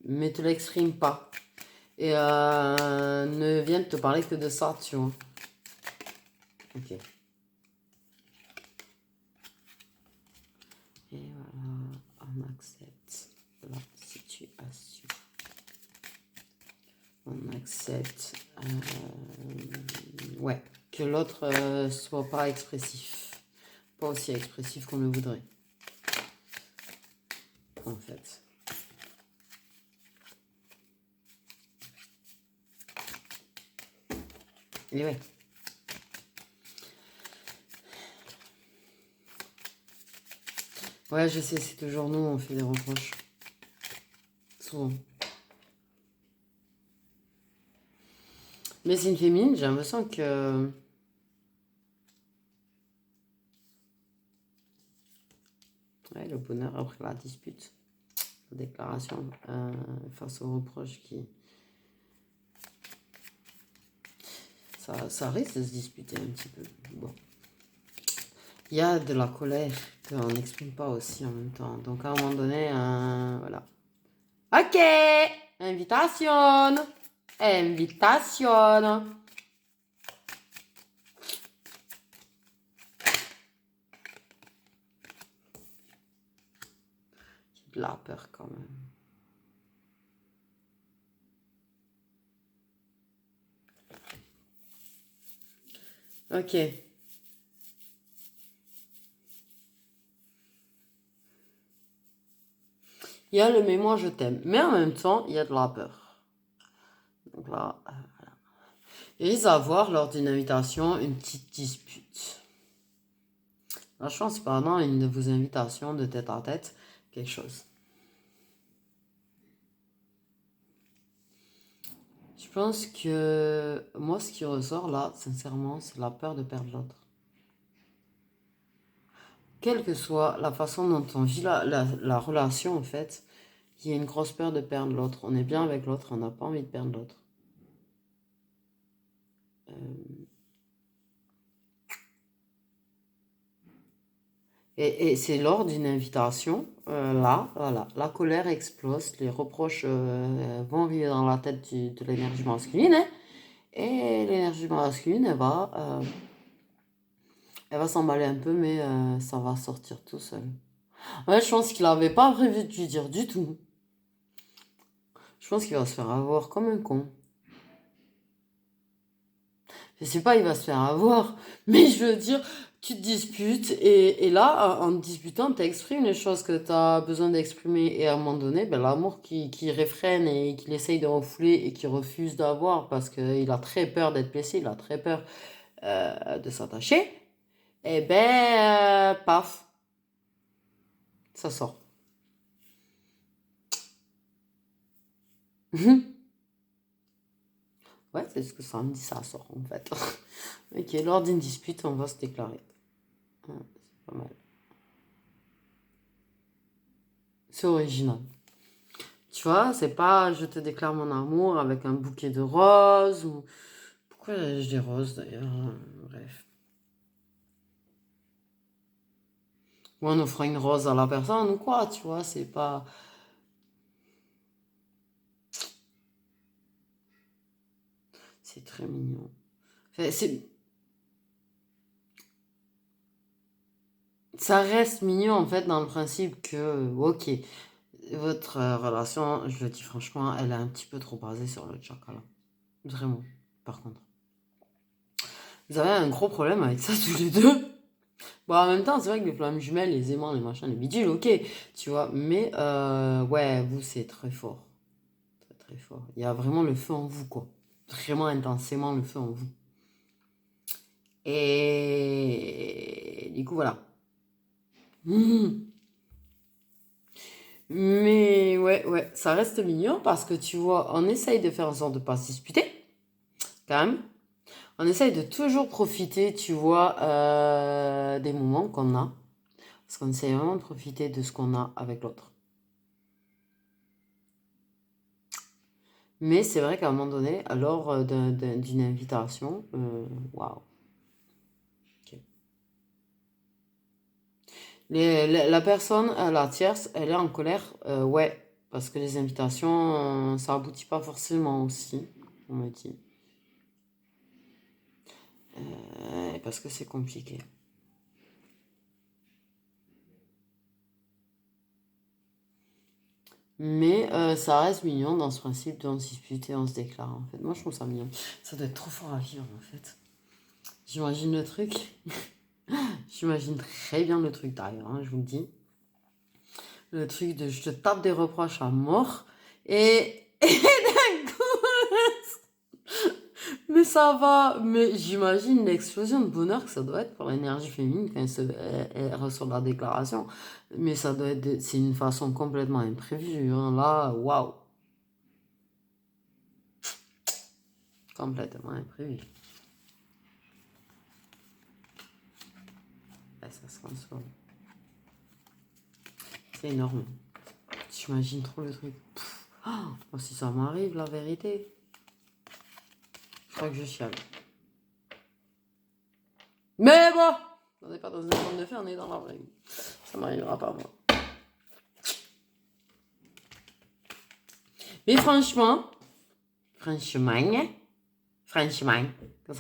mais te l'exprime pas. et ne viennent te parler que de ça, tu vois. Ok. Et voilà, on accepte la situation. On accepte ouais, que l'autre soit pas expressif. Pas aussi expressif qu'on le voudrait. En fait. Et ouais. Ouais, je sais, c'est toujours nous, on fait des reproches. Souvent. Mais c'est une féminine, j'ai l'impression que... Ouais, le bonheur après la dispute. La déclaration face aux reproches qui... Ça risque de se disputer un petit peu. Bon. Il y a de la colère qu'on n'exprime pas aussi en même temps. Donc à un moment donné, voilà. Ok, invitation. Invitation. J'ai de la peur quand même. Ok. Il y a le mais moi je t'aime. Mais en même temps, il y a de la peur. Donc là, voilà. Il risque d'avoir lors d'une invitation une petite dispute. Là, je pense pendant une de vos invitations de tête à tête, quelque chose. Je pense que moi, ce qui ressort là, sincèrement, c'est la peur de perdre l'autre. Quelle que soit la façon dont on vit la relation, en fait, il y a une grosse peur de perdre l'autre. On est bien avec l'autre, on n'a pas envie de perdre l'autre. Et c'est lors d'une invitation, là, voilà, la colère explose, les reproches vont vivre dans la tête de l'énergie masculine, hein, et l'énergie masculine, elle va s'emballer un peu, mais ça va sortir tout seul. Ouais, je pense qu'il n'avait pas prévu de lui dire du tout. Je pense qu'il va se faire avoir comme un con. Je sais pas, il va se faire avoir, mais je veux dire, tu te disputes et là, en te disputant, tu exprimes les choses que tu as besoin d'exprimer et à un moment donné, ben, l'amour qui réfrène et qu'il essaye de refouler et qui refuse d'avoir parce qu'il a très peur d'être blessé, il a très peur de s'attacher, et ben, paf, ça sort. Ouais, c'est ce que ça me dit, ça sort en fait. Ok, lors d'une dispute, on va se déclarer. C'est pas mal. C'est original. Tu vois, c'est pas je te déclare mon amour avec un bouquet de roses ou... Pourquoi ai-je des roses d'ailleurs? Bref. Ou on offre une rose à la personne ou quoi, tu vois, c'est pas... C'est très mignon. Enfin, ça reste mignon en fait dans le principe que, ok, votre relation, je le dis franchement, elle est un petit peu trop basée sur le chocolat. Vraiment, par contre. Vous avez un gros problème avec ça tous les deux. Bon, en même temps, c'est vrai que les flammes jumelles, les aimants, les machins, les bidules, ok, tu vois. Mais, ouais, vous, c'est très fort. Très, très fort. Il y a vraiment le feu en vous, quoi. Vraiment intensément le feu en vous. Et du coup, voilà. Mais, ouais, ouais, ça reste mignon parce que, tu vois, on essaye de faire en sorte de ne pas se disputer, quand même. On essaye de toujours profiter, tu vois, des moments qu'on a. Parce qu'on essaye vraiment de profiter de ce qu'on a avec l'autre. Mais c'est vrai qu'à un moment donné, lors d'une invitation, waouh. Ok. La personne, la tierce, elle est en colère, ouais. Parce que les invitations, ça aboutit pas forcément aussi, on me dit. Parce que c'est compliqué. Mais ça reste mignon dans ce principe de on se dispute et on se déclare, en fait. Moi, je trouve ça mignon. Ça doit être trop fort à vivre, en fait. J'imagine le truc. J'imagine très bien le truc d'ailleurs, hein, je vous le dis. Le truc de je te tape des reproches à mort et d'un coup, mais ça va. Mais j'imagine l'explosion de bonheur que ça doit être pour l'énergie féminine quand elle reçoit la déclaration. Mais ça doit être, c'est une façon complètement imprévue, hein. Là, waouh, complètement imprévu. Ça se transforme. C'est énorme. J'imagine trop le truc. Moi, si ça m'arrive, la vérité, je crois que je chiale. Mais bon, on n'est pas dans une forme de fait, on est dans la vraie vie. Ça m'arrivera pas, moi. Mais franchement, quand ça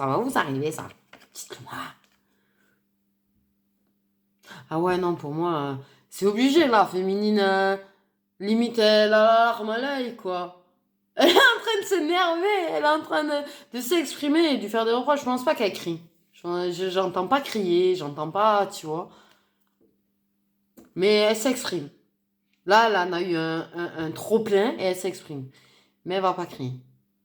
va vous arriver, ça, dites-le-moi. Ah ouais, non, pour moi, c'est obligé, là, féminine, limite, elle a l'arme à l'œil, quoi. Elle est en train de s'énerver, elle est en train de s'exprimer et de faire des reproches. Je pense pas qu'elle crie. J'entends pas crier, j'entends pas, tu vois. Mais elle s'exprime. Là, elle en a eu un trop plein et elle s'exprime. Mais elle va pas crier.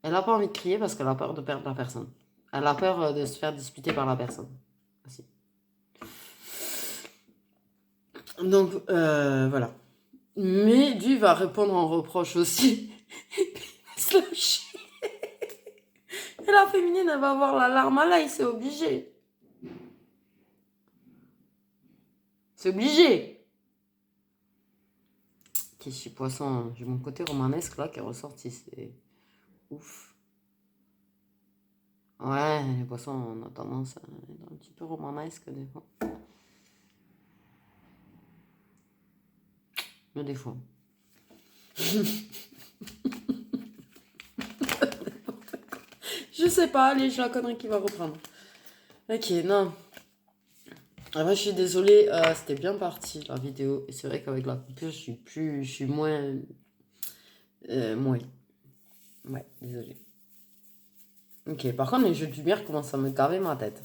Elle n'a pas envie de crier parce qu'elle a peur de perdre la personne. Elle a peur de se faire disputer par la personne. Aussi. Donc, voilà. Mais lui va répondre en reproche aussi. Se lâcher. Et la féminine, elle va avoir la larme à l'œil, c'est obligé. C'est obligé. Qui suis poisson, j'ai mon côté romanesque là qui est ressorti, c'est ouf. Ouais, les poissons, on a tendance à être un petit peu romanesque des fois. Mais des fois. Je sais pas, allez, j'ai la connerie qui va reprendre. Ok, non. Après, je suis désolée, c'était bien parti la vidéo. Et c'est vrai qu'avec la coupure, je suis moins. Moins. Ouais, désolée. Ok, par contre, les jeux de lumière commencent à me gaver ma tête.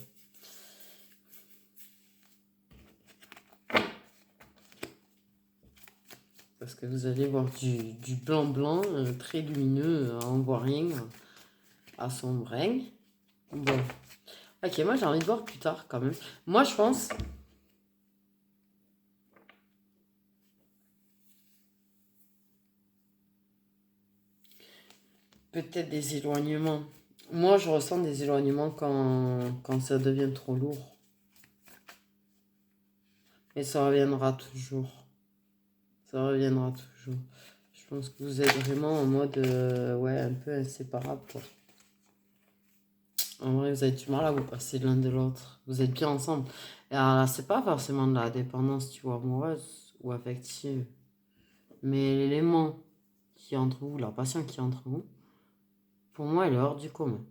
Parce que vous allez voir du blanc-blanc, très lumineux, on voit rien, à sombre. Bon. Ok, moi j'ai envie de voir plus tard quand même. Moi je pense. Peut-être des éloignements. Moi je ressens des éloignements quand ça devient trop lourd. Mais ça reviendra toujours. Ça reviendra toujours. Je pense que vous êtes vraiment en mode, ouais, un peu inséparable, quoi. En vrai, vous avez du mal à vous passer l'un de l'autre. Vous êtes bien ensemble. Et alors là, c'est pas forcément de la dépendance, tu vois, amoureuse ou affective. Mais l'élément qui est entre vous, la passion qui est entre vous, pour moi, elle est hors du commun.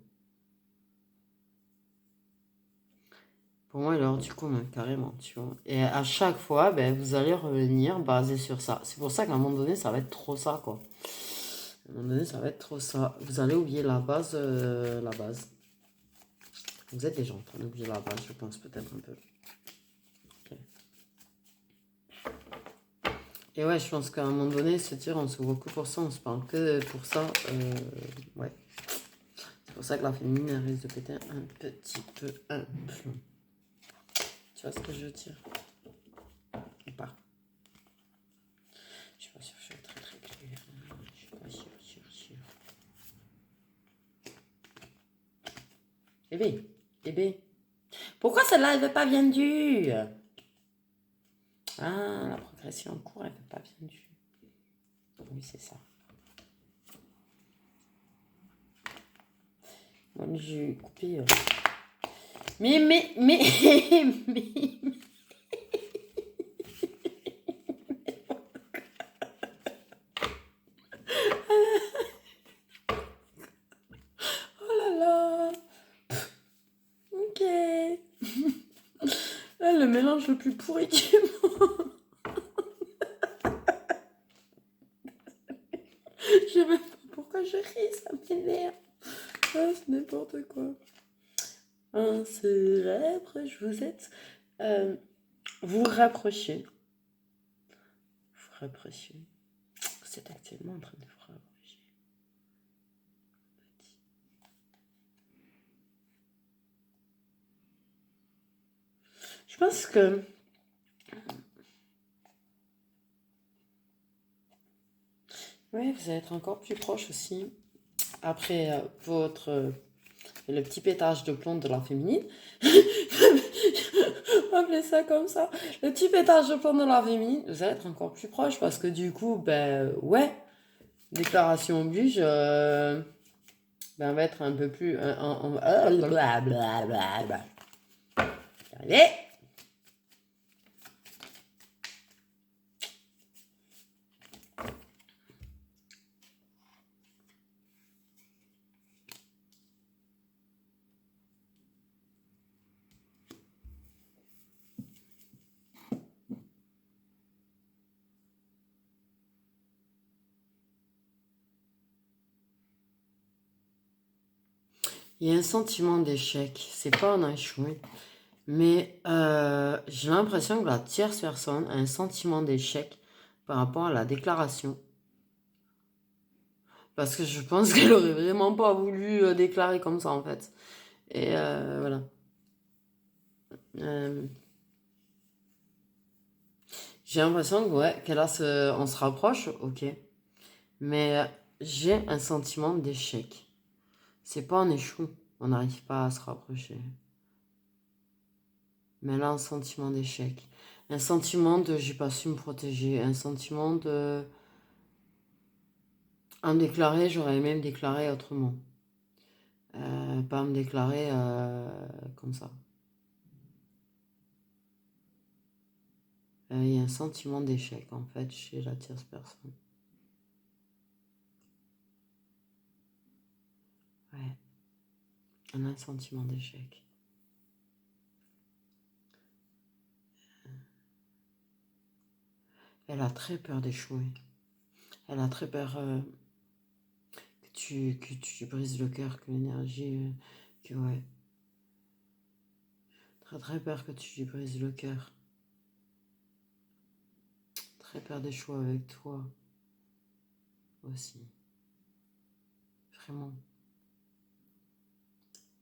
Pour moi, elle est hors du commun, carrément, tu vois. Et à chaque fois, ben, vous allez revenir basé sur ça. C'est pour ça qu'à un moment donné, ça va être trop ça, quoi. À un moment donné, ça va être trop ça. Vous allez oublier la base, la base. Vous êtes déjà en train d'oublier la base, je pense, peut-être un peu. Okay. Et ouais, je pense qu'à un moment donné, se dire on se voit que pour ça, on se parle que pour ça. Ouais. C'est pour ça que la féminine elle risque de péter un petit peu un plomb. Tu vois ce que je veux dire? Ou pas? Je suis pas sûre, je suis très très clair. Je suis pas sûre. Bébé. Pourquoi celle-là, elle veut pas vendu? Ah, la progression en cours, elle veut pas vendu. Oui, c'est ça. Moi, j'ai coupé. Mais. Le mélange le plus pourri du monde. Je sais même pas pourquoi je ris, ça m'énerve. Ah, c'est n'importe quoi. Un célèbre, je vous êtes. Vous rapprochez. Vous rapprochez. Vous êtes actuellement en train de vous rapprocher. Je pense que oui, vous allez être encore plus proche aussi après le petit pétage de plomb de la féminine. On va appeler ça comme ça. Le petit pétage de plomb de la féminine, vous allez être encore plus proche parce que du coup, ben ouais, déclaration oblige, ben on va être un peu plus. Allez! Il y a un sentiment d'échec. C'est pas un échoué. Mais j'ai l'impression que la tierce personne a un sentiment d'échec par rapport à la déclaration. Parce que je pense qu'elle aurait vraiment pas voulu déclarer comme ça en fait. Et voilà. Euh, j'ai l'impression que ouais, on se rapproche, ok. Mais j'ai un sentiment d'échec. C'est pas un échou. On n'arrive pas à se rapprocher. Mais là, un sentiment d'échec. Un sentiment de j'ai pas su me protéger. Un sentiment de. À me déclarer, j'aurais aimé me déclarer autrement. Pas me déclarer comme ça. Il y a un sentiment d'échec en fait chez la tierce personne. Ouais, on a un sentiment d'échec. Elle a très peur d'échouer. Elle a très peur que tu brises le cœur, que l'énergie. Que ouais. Très très peur que tu lui brises le cœur. Très peur d'échouer avec toi aussi. Vraiment.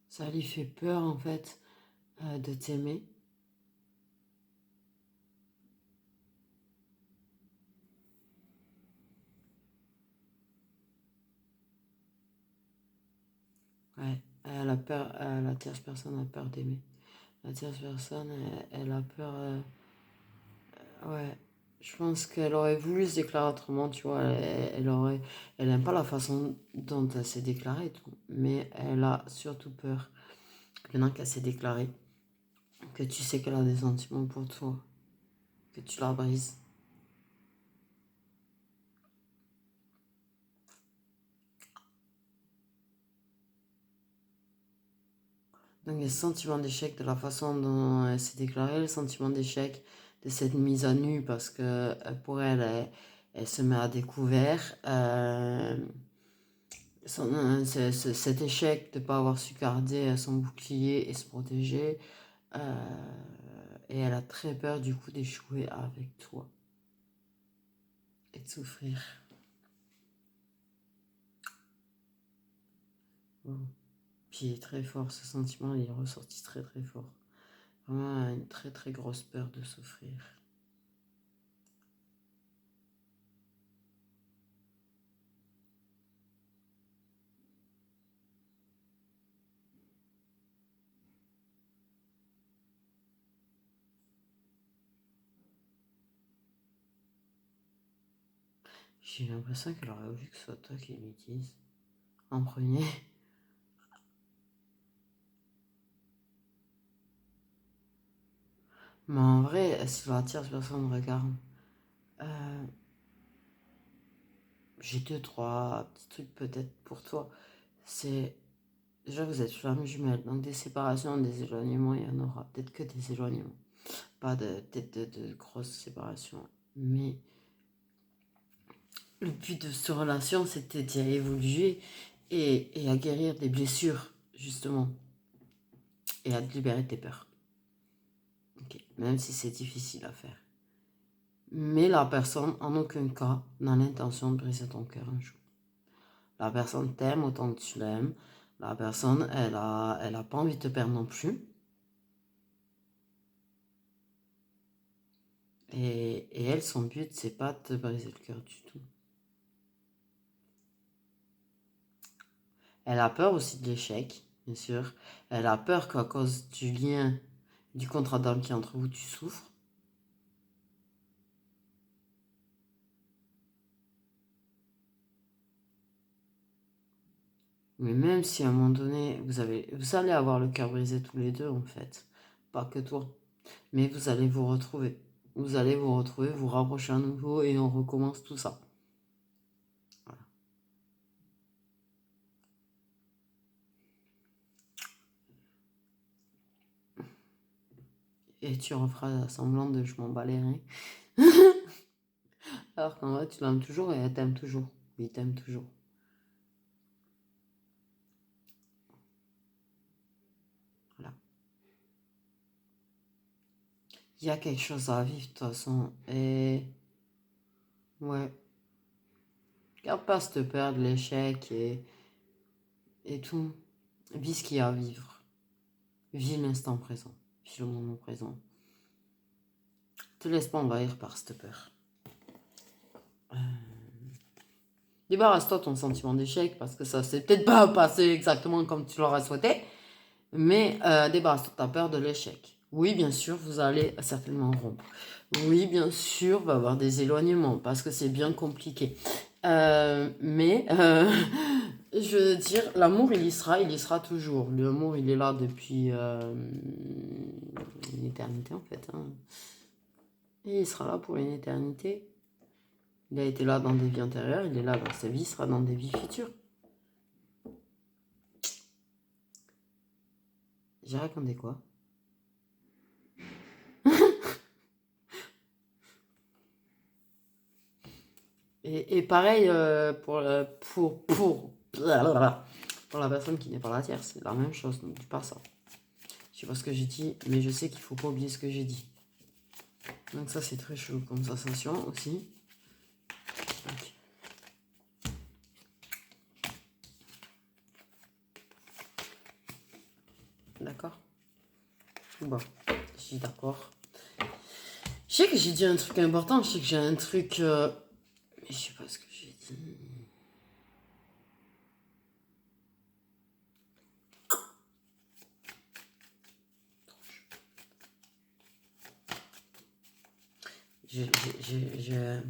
Ça lui fait peur en fait de t'aimer. Ouais, elle a peur, la tierce personne a peur d'aimer. La tierce personne, elle a peur. Ouais, je pense qu'elle aurait voulu se déclarer autrement, tu vois. Elle aime pas la façon dont elle s'est déclarée, et tout, mais elle a surtout peur, maintenant qu'elle s'est déclarée, que tu sais qu'elle a des sentiments pour toi, que tu la brises. Donc, le sentiment d'échec de la façon dont elle s'est déclarée, le sentiment d'échec de cette mise à nu, parce que pour elle, elle se met à découvert. Cet échec de ne pas avoir su garder son bouclier et se protéger. Et elle a très peur du coup d'échouer avec toi et de souffrir. Bon. Puis il est très fort, ce sentiment, il est ressorti très très fort. Vraiment une très très grosse peur de souffrir. J'ai l'impression qu'elle aurait voulu que ce soit toi qui l'utilise en premier. Mais en vrai, si la tierce personne regarde, euh, j'ai deux, trois petits trucs peut-être pour toi. C'est déjà vous êtes flammes jumelles, donc des séparations, des éloignements, il y en aura peut-être que des éloignements. pas de grosses séparations. Mais le but de cette relation, c'était d'y évoluer et à guérir des blessures, justement. Et à te libérer de tes peurs. Okay. Même si c'est difficile à faire. Mais la personne, en aucun cas, n'a l'intention de briser ton cœur un jour. La personne t'aime autant que tu l'aimes. La personne, elle a pas envie de te perdre non plus. Et elle, son but, c'est pas de te briser le cœur du tout. Elle a peur aussi de l'échec, bien sûr. Elle a peur qu'à cause du lien, du contrat d'âme qui est entre vous, tu souffres. Mais même si à un moment donné, vous allez avoir le cœur brisé tous les deux, en fait. Pas que toi. Mais vous allez vous retrouver. Vous allez vous retrouver, vous rapprocher à nouveau et on recommence tout ça. Voilà. Et tu referas semblant de je m'en bats les reins. Alors qu'en vrai, tu l'aimes toujours et elle t'aime toujours. Il t'aime toujours. Voilà. Il y a quelque chose à vivre de toute façon. Et ouais. Garde pas cette peur de l'échec et tout. Vis ce qu'il y a à vivre. Vis l'instant présent. Vis le moment présent. Te laisse pas envahir par cette peur. Débarrasse-toi de ton sentiment d'échec parce que ça s'est peut-être pas passé exactement comme tu l'aurais souhaité. Mais débarrasse-toi de ta peur de l'échec. Oui, bien sûr, vous allez certainement rompre. Oui, bien sûr, va y avoir des éloignements parce que c'est bien compliqué. Mais je veux dire, l'amour, il y sera toujours. L'amour, il est là depuis une éternité en fait. Hein. Et il sera là pour une éternité. Il a été là dans des vies antérieures, il est là dans sa vie, il sera dans des vies futures. J'ai raconté quoi? Et pareil pour la personne qui n'est pas la tiers, c'est la même chose, ne dis pas ça. Je sais pas ce que j'ai dit, mais je sais qu'il faut pas oublier ce que j'ai dit. Donc ça c'est très chaud comme sensation aussi. Okay. D'accord. Bon, je suis d'accord. Je sais que j'ai dit un truc important, je sais que j'ai un truc... Mais je sais pas ce que j'ai dit. J'ai...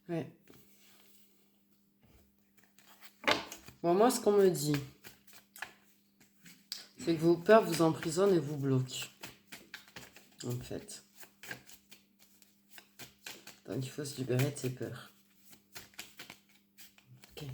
Ouais. Bon, moi, ce qu'on me dit, c'est que vos peurs vous emprisonnent et vous bloquent. En fait. Donc, il faut se libérer de ses peurs. Ok.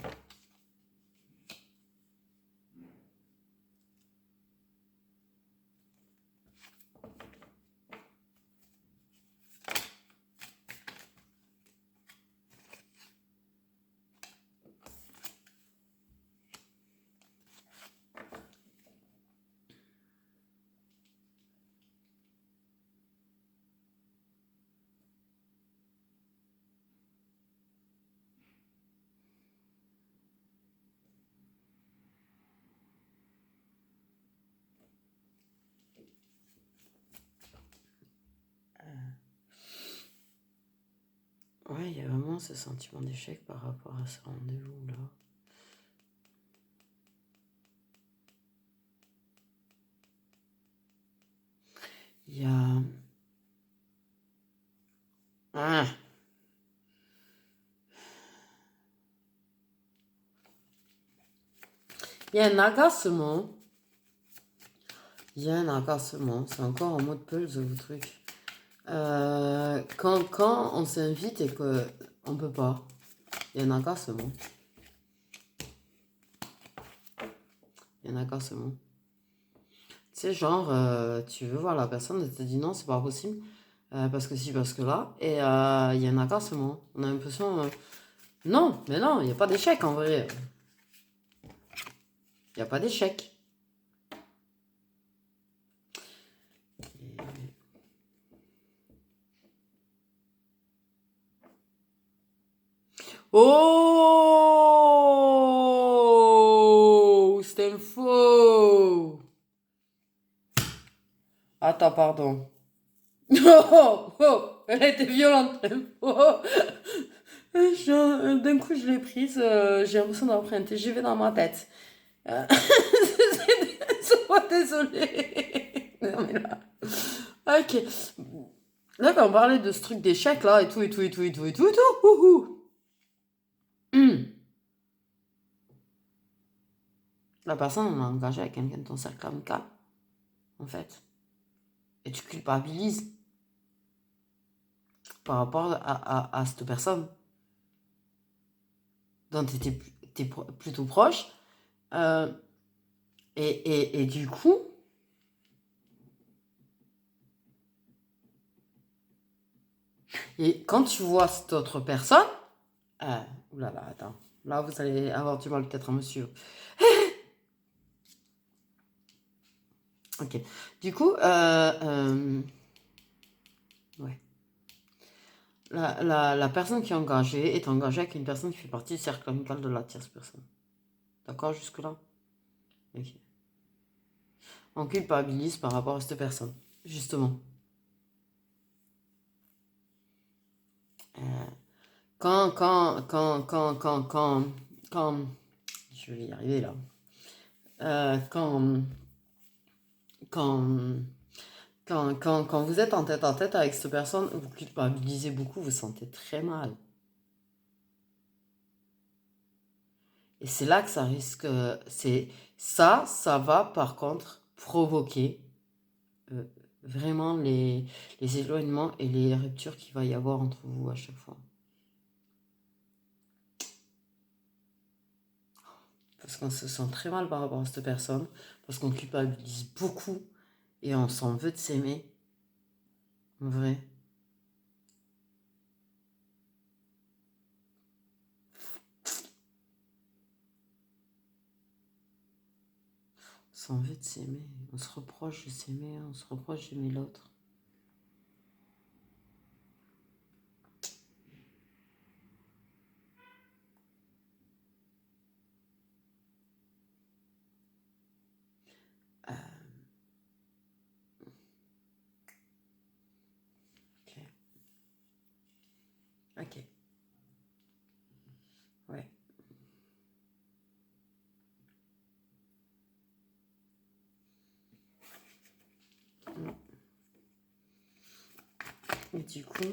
Ouais, il y a vraiment ce sentiment d'échec par rapport à ce rendez-vous-là. Il y a... Ah. Il y a un agacement. Il y a un agacement. C'est encore en mode pulse, le truc. Quand on s'invite et que On peut pas. Il y en a qu'un, c'est bon. Il y en a qu'un, c'est bon. Tu sais, genre, tu veux voir la personne, elle te dit non, c'est pas possible. Parce que si, parce que là. Et il y en a qu'un, c'est bon. On a l'impression. Non, mais non, il n'y a pas d'échec en vrai. Il n'y a pas d'échec. Oh, c'était faux. Attends, pardon. Oh, oh, elle a été violente. Oh. D'un coup, je l'ai prise. J'ai l'impression d'avoir pris un TGV dans ma tête. Sois désolée. Non, mais là. Ok. Là, quand on parlait de ce truc d'échec, là, et tout, et tout, et tout, et tout, et tout, et tout. La personne, on l'a engagée avec quelqu'un de ton cercle amical, en fait. Et tu culpabilises par rapport à cette personne dont tu étais plutôt proche. Et du coup, et quand tu vois cette autre personne, oulala, attends, là vous allez avoir du mal peut-être à monsieur. Ok, du coup, ouais. La personne qui est engagée avec une personne qui fait partie du cercle amical de la tierce personne. D'accord, jusque-là? Ok. On culpabilise par rapport à cette personne, justement. Quand, je vais y arriver là. Quand, quand vous êtes en tête à tête avec cette personne, vous culpabilisez beaucoup, vous sentez très mal. Et c'est là que ça risque, ça va par contre provoquer vraiment les éloignements et les ruptures qu'il va y avoir entre vous à chaque fois. Parce qu'on se sent très mal par rapport à cette personne, parce qu'on culpabilise beaucoup et on s'en veut de s'aimer. En vrai. On s'en veut de s'aimer. On se reproche de s'aimer, on se reproche d'aimer l'autre. Ok. Ok. Ouais. Et du coup,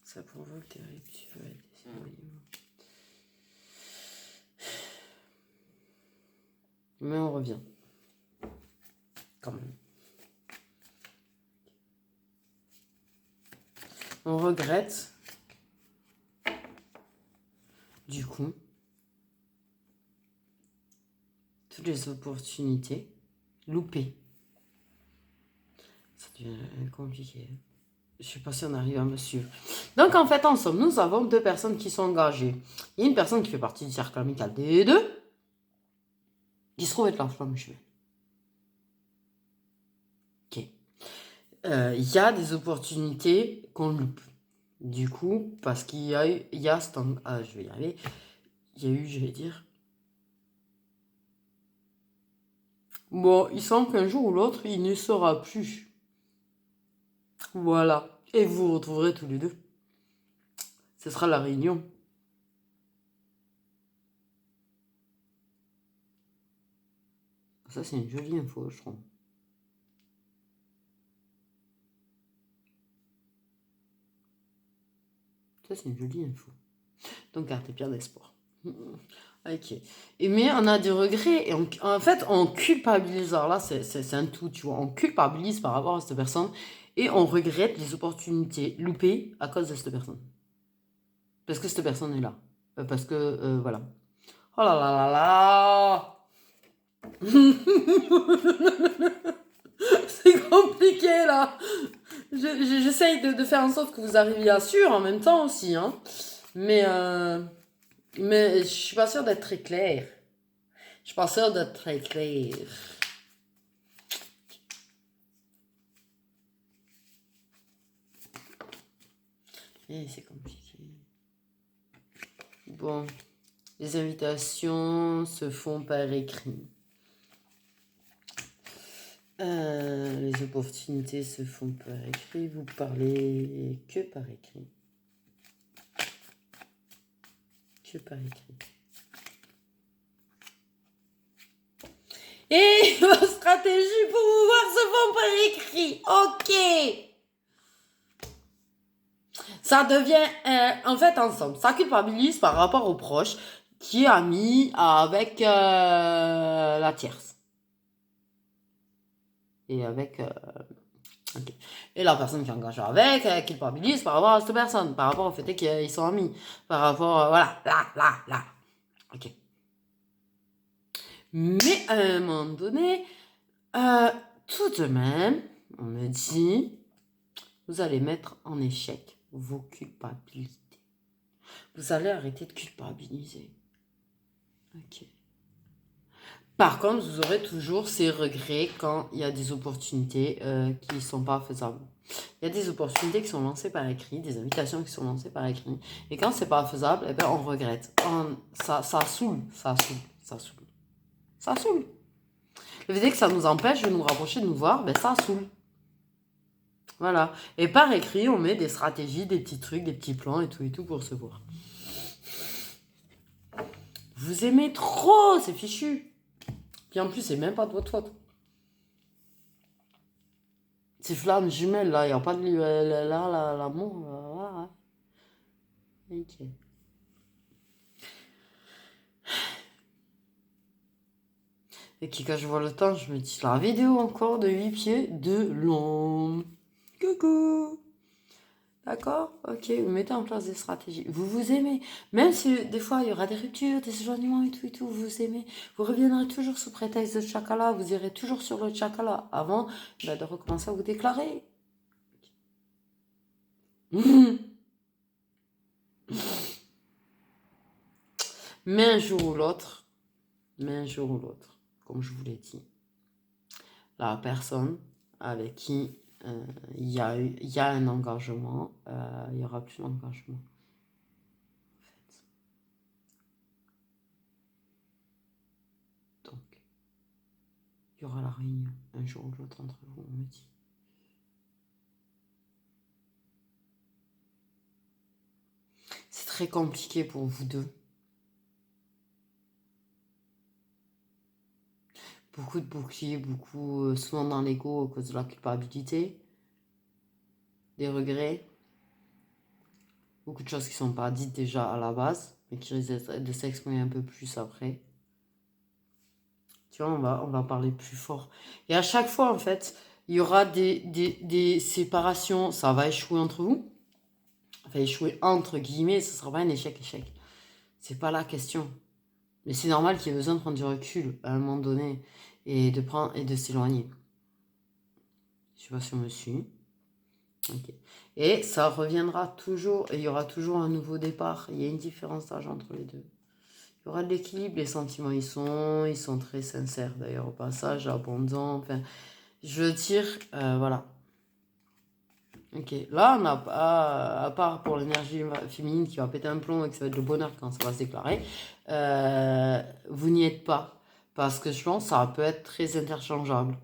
ça provoque des ruptures et des éloignements. Mais on revient. Quand même. On regrette. Du coup, toutes les opportunités loupées. Ça devient compliqué. Je sais pas si on arrive à me suivre. Donc en fait, en somme, nous avons deux personnes qui sont engagées. Il y a une personne qui fait partie du cercle amical des deux, qui se trouve être la flamme jumelle. Ok. Il y a des opportunités qu'on loupe. Du coup, parce qu'il y a eu, il y a je vais y arriver. Il y a eu, je vais dire. Bon, il semble qu'un jour ou l'autre, il ne sera plus. Voilà. Et vous vous retrouverez tous les deux. Ce sera la réunion. Ça, c'est une jolie info, je trouve. Ça, c'est une jolie info. Donc, gardez bien d'espoir. Ok. Mais on a des regrets et en fait, on culpabilise. Alors là, c'est un tout, tu vois. On culpabilise par rapport à cette personne et on regrette les opportunités loupées à cause de cette personne. Parce que cette personne est là. Parce que, voilà. Oh là là là là. C'est compliqué là. J'essaye de faire en sorte que vous arriviez à suivre en même temps aussi. Hein. Mais je suis pas sûre d'être très claire. Je suis pas sûre d'être très claire. C'est compliqué. Bon. Les invitations se font par écrit. Les opportunités se font par écrit. Vous parlez que par écrit. Que par écrit. Et vos stratégies pour vous voir se font par écrit. Ok. Ça devient, en fait, ensemble. Ça culpabilise par rapport aux proches qui est ami avec la tierce. Et avec... ok. Et la personne qui est engagée avec, culpabilise par rapport à cette personne, par rapport au fait qu'ils sont amis, par rapport, voilà, là. Ok. Mais à un moment donné, tout de même, on me dit, vous allez mettre en échec vos culpabilités. Vous allez arrêter de culpabiliser. Ok. Par contre, vous aurez toujours ces regrets quand il y a des opportunités qui ne sont pas faisables. Il y a des opportunités qui sont lancées par écrit, des invitations qui sont lancées par écrit. Et quand c'est pas faisable, eh ben on regrette. Ça saoule. Ça saoule. Le fait que ça nous empêche de nous rapprocher, de nous voir, ben ça saoule. Voilà. Et par écrit, on met des stratégies, des petits trucs, des petits plans et tout pour se voir. Vous aimez trop, c'est fichu. Puis en plus, c'est même pas de votre faute. C'est flamme jumelle, là, il n'y a pas de là, l'amour. Voilà. Ok. Et quand je vois le temps, je me dis la vidéo encore de 8 pieds de long. Coucou. D'accord? Ok, vous mettez en place des stratégies. Vous vous aimez. Même si des fois il y aura des ruptures, des éloignements et tout, vous vous aimez. Vous reviendrez toujours sous prétexte de chakala. Vous irez toujours sur le chakala avant de recommencer à vous déclarer. Mais un jour ou l'autre, comme je vous l'ai dit, la personne avec qui il y a un engagement, il y aura plus d'engagement. En fait. Donc, il y aura la réunion un jour ou l'autre entre vous, on me dit. C'est très compliqué pour vous deux. Beaucoup de boucliers, souvent dans l'ego à cause de la culpabilité, des regrets, beaucoup de choses qui ne sont pas dites déjà à la base, mais qui risquent de s'exprimer un peu plus après. Tu vois, on va parler plus fort. Et à chaque fois, en fait, il y aura des séparations, ça va échouer entre vous. Enfin, échouer entre guillemets, ce ne sera pas un échec. C'est pas la question. Mais c'est normal qu'il y ait besoin de prendre du recul à un moment donné et de s'éloigner. Je sais pas si on me suit. Ok. Et ça reviendra toujours, et il y aura toujours un nouveau départ. Il y a une différence d'âge entre les deux. Il y aura de l'équilibre, les sentiments ils sont très sincères d'ailleurs au passage, abondants. Enfin, je veux dire, voilà. Ok, là on a pas, à part pour l'énergie féminine qui va péter un plomb et que ça va être le bonheur quand ça va se déclarer, vous n'y êtes pas. Parce que je pense que ça peut être très interchangeable.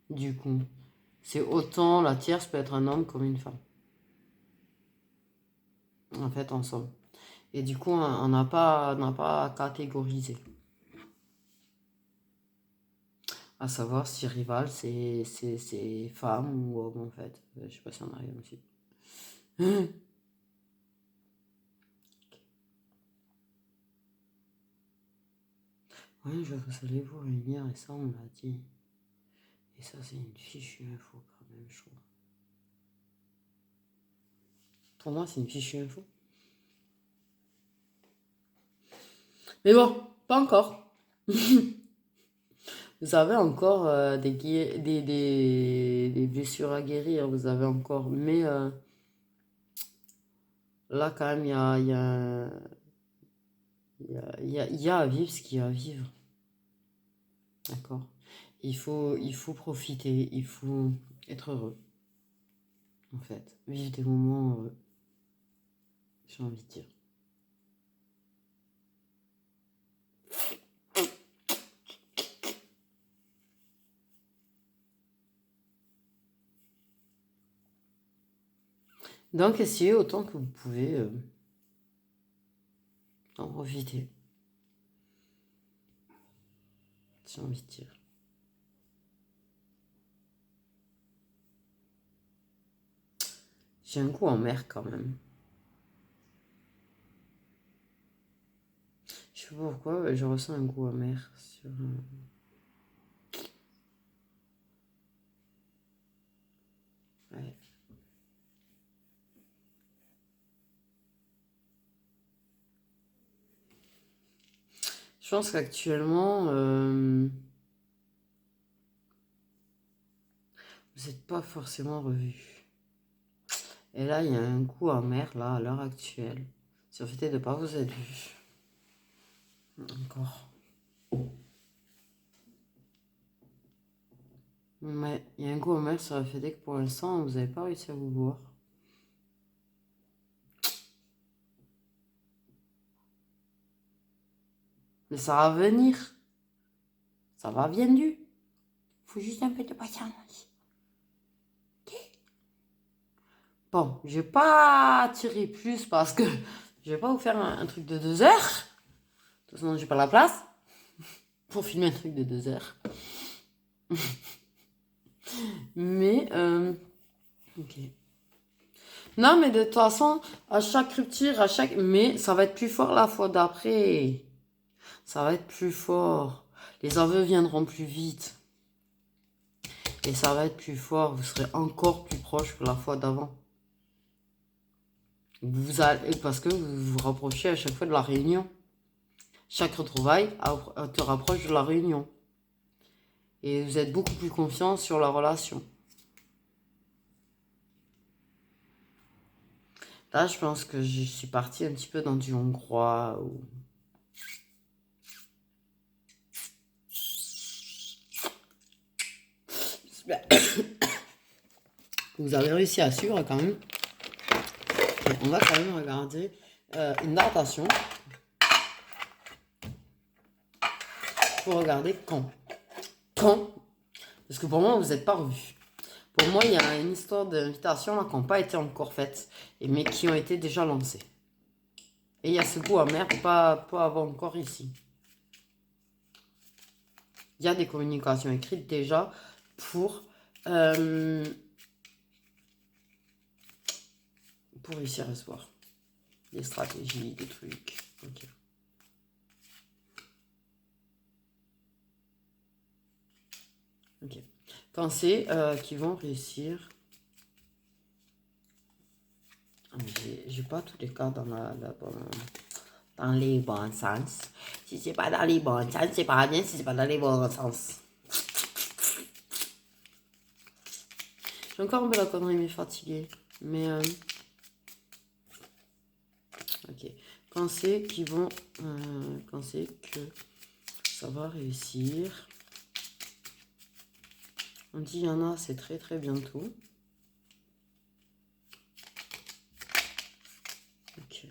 Du coup, c'est autant la tierce peut être un homme comme une femme. En fait, ensemble. Et du coup, on n'a pas à catégoriser. À savoir si rival, c'est femme ou homme, en fait. Je sais pas si on arrive aussi. Oui, je vous allez vous réunir, et ça, on l'a dit. Et ça, c'est une fichue info, quand même, je trouve. Pour moi, c'est une fichue info. Mais bon, pas encore. Vous avez encore des blessures à guérir, vous avez encore. Mais là, quand même, il y a à vivre ce qu'il y a à vivre. D'accord? Il faut profiter, il faut être heureux, en fait. Vivre des moments heureux, j'ai envie de dire. Donc, essayez autant que vous pouvez en profiter, j'ai envie de dire. J'ai un goût en mer quand même. Je sais pas pourquoi, mais je ressens un goût amer sur. Ouais. Je pense qu'actuellement, vous n'êtes pas forcément revu. Et là, il y a un goût amer, là, à l'heure actuelle, sur le fait de ne pas vous être vu. Encore. Mais il y a un goût amer sur le fait que pour l'instant, vous n'avez pas réussi à vous voir. Mais ça va venir. Ça va bien du. Faut juste un peu de patience. Ok. Bon, je vais pas tirer plus parce que je vais pas vous faire un truc de 2 heures. De toute façon, j'ai pas la place pour filmer un truc de 2 heures. Mais, ok. Non, mais de toute façon, à chaque rupture, mais ça va être plus fort la fois d'après. Ça va être plus fort. Les aveux viendront plus vite. Et ça va être plus fort. Vous serez encore plus proche que la fois d'avant. Parce que vous vous rapprochez à chaque fois de la réunion. Chaque retrouvaille te rapproche de la réunion. Et vous êtes beaucoup plus confiant sur la relation. Là, je pense que je suis partie un petit peu dans du hongrois. Vous avez réussi à suivre quand même. Et on va quand même regarder une datation. Pour regarder quand. Quand. Parce que pour moi, vous n'êtes pas revus. Pour moi, il y a une histoire d'invitation qui n'ont pas été encore faites, mais qui ont été déjà lancées. Et il y a ce goût amer pour pas avoir encore ici. Il y a des communications écrites déjà pour réussir à se voir. Des stratégies, des trucs. Ok. Ok. Pensez qu'ils vont réussir. J'ai pas tous les cas dans dans les bons sens. Si c'est pas dans les bons sens, c'est pas bien. Si c'est pas dans les bons sens. J'ai encore un peu la connerie, mais fatiguée. Mais ok. Pensez qu'ils vont. Pensez que ça va réussir. On dit il y en a, c'est très très bientôt. Ok.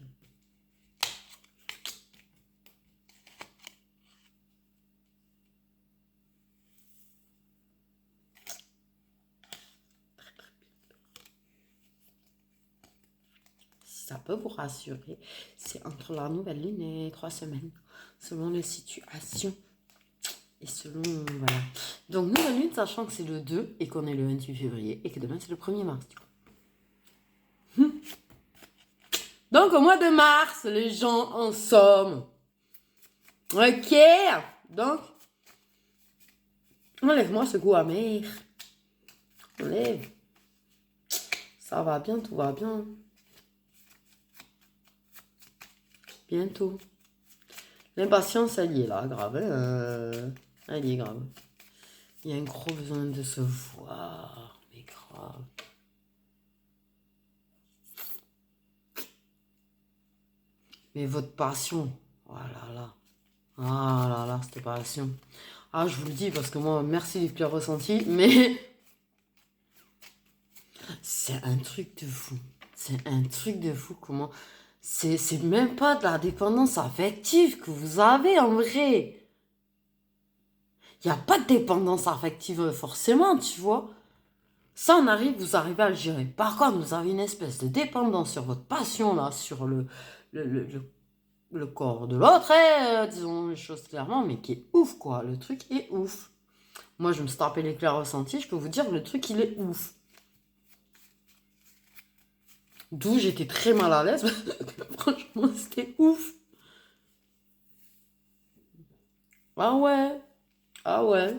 Si ça peut vous rassurer, c'est entre la nouvelle lune et 3 semaines, selon les situations. Et selon, voilà. Donc, nouvelle lune, sachant que c'est le 2 et qu'on est le 28 février et que demain, c'est le 1er mars, du coup. Donc, au mois de mars, les gens en somme. Ok. Donc, enlève-moi ce goût amer. Enlève. Ça va bien, tout va bien. Bientôt. L'impatience, elle y est là, grave. Hein, elle y est grave. Il y a un gros besoin de se voir. Mais grave. Mais votre passion. Oh là là. Ah là là, cette passion. Ah, je vous le dis parce que moi, merci les pleurs ressentis, mais c'est un truc de fou. C'est un truc de fou comment... C'est même pas de la dépendance affective que vous avez en vrai. Il n'y a pas de dépendance affective forcément, tu vois. Ça, vous arrivez à le gérer. Par contre, vous avez une espèce de dépendance sur votre passion, là, sur le, le, le- le corps de l'autre, disons les choses clairement, mais qui est ouf, quoi. Le truc est ouf. Moi, je me suis tapé l'éclair ressenti, je peux vous dire que le truc, il est ouf. D'où j'étais très mal à l'aise, franchement, c'était ouf. Ah ouais, ah ouais.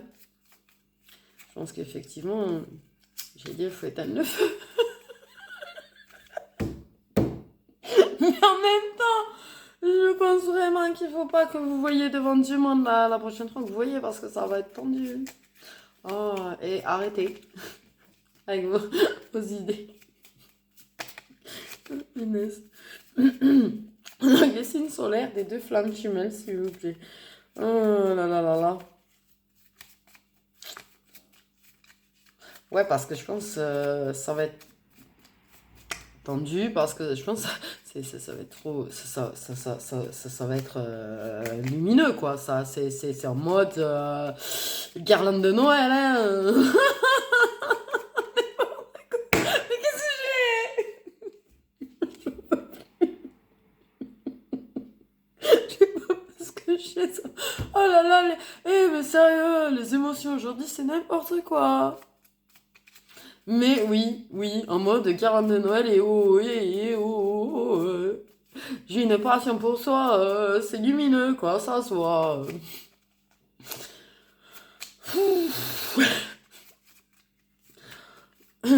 Je pense qu'effectivement, j'ai dit, il faut éteindre le feu. Mais en même temps, je pense vraiment qu'il faut pas que vous voyez devant du monde la prochaine fois que vous voyez parce que ça va être tendu. Oh, et arrêtez avec vos idées. Inès. Le signe solaire des deux flammes jumelles, s'il vous plaît. Oh là là là là. Ouais, parce que je pense ça va être tendu, parce que je pense ça va être trop... Ça va être lumineux, quoi. Ça, c'est en mode guirlande de Noël, hein. Mais qu'est-ce que j'ai? Je sais pas ce que j'ai, ça. Oh là là, mais sérieux, les émotions aujourd'hui, c'est n'importe quoi. Mais oui, oui, en mode guirlande de Noël et oh. J'ai une passion pour soi, c'est lumineux, quoi, ça soit. Ah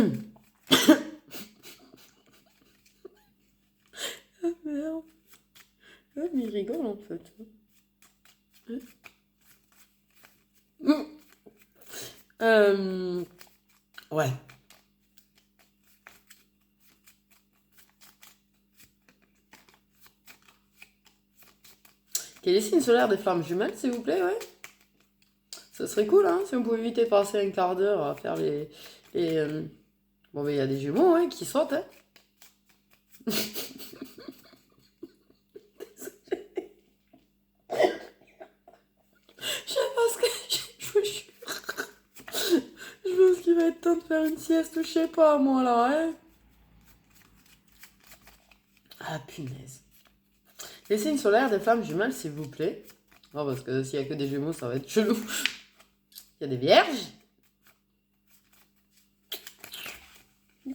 merde. Ouais, mais il rigole en fait. Euh, ouais. Quel est le signe solaire des flammes jumelles, s'il vous plaît, ouais. Ça serait cool, hein, si on pouvait éviter de passer un quart d'heure à faire les. Bon, mais il y a des jumeaux, hein, qui sautent, hein. Je sais pas ce que. Je vous jure. Je pense qu'il va être temps de faire une sieste ou je sais pas, moi, là, hein. Ah, punaise. Les signes solaires des flammes jumelles, s'il vous plaît. Non, parce que s'il y a que des jumeaux, ça va être chelou. Il y a des vierges.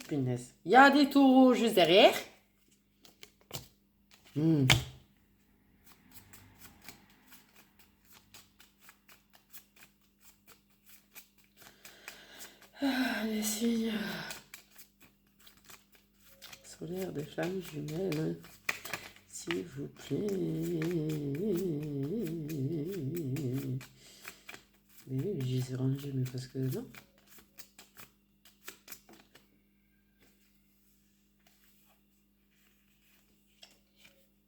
Punaise. Il y a des taureaux juste derrière. Hmm. Ah, les signes solaires des flammes jumelles, s'il vous plaît. Mais oui, j'y ai rangé, mais parce que non.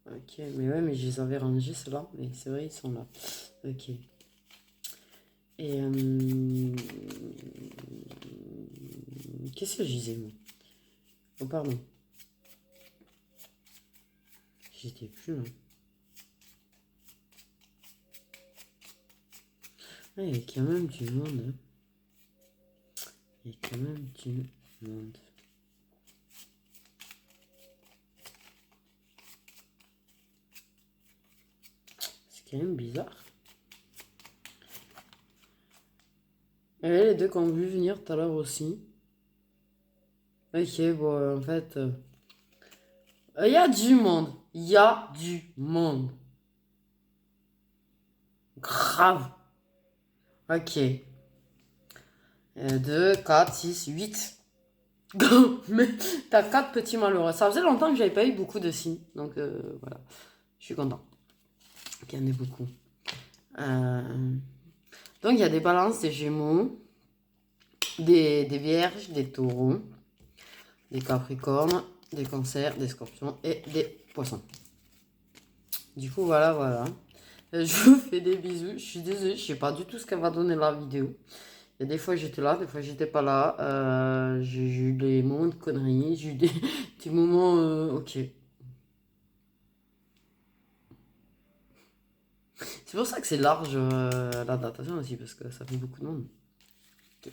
Ok, mais ouais, mais je les avais rangés, ceux-là. Mais c'est vrai, ils sont là. Ok. Et qu'est-ce que je disais, moi? Oh, pardon. J'étais plus là. Ah, il y a quand même du monde. Hein. Il y a quand même du monde. C'est quand même bizarre. Et les deux qui ont vu venir tout à l'heure aussi. Ok, bon, en fait, il y a du monde. Il y a du monde. Grave. Ok. 2, 4, 6, 8. Mais t'as 4 petits malheureux. Ça faisait longtemps que j'avais pas eu beaucoup de signes. Donc voilà. Je suis content. qu'il y en ait beaucoup. Donc il y a des balances, des gémeaux, des vierges, des taureaux, des capricornes, des cancers, des scorpions et des poissons. Du coup, voilà. Je vous fais des bisous. Je suis désolée, je sais pas du tout ce qu'elle va donner la vidéo. Il y a des fois j'étais là, des fois j'étais pas là. J'ai eu des moments de conneries, j'ai eu des moments... ok. C'est pour ça que c'est large la datation aussi, parce que ça fait beaucoup de monde. Ok.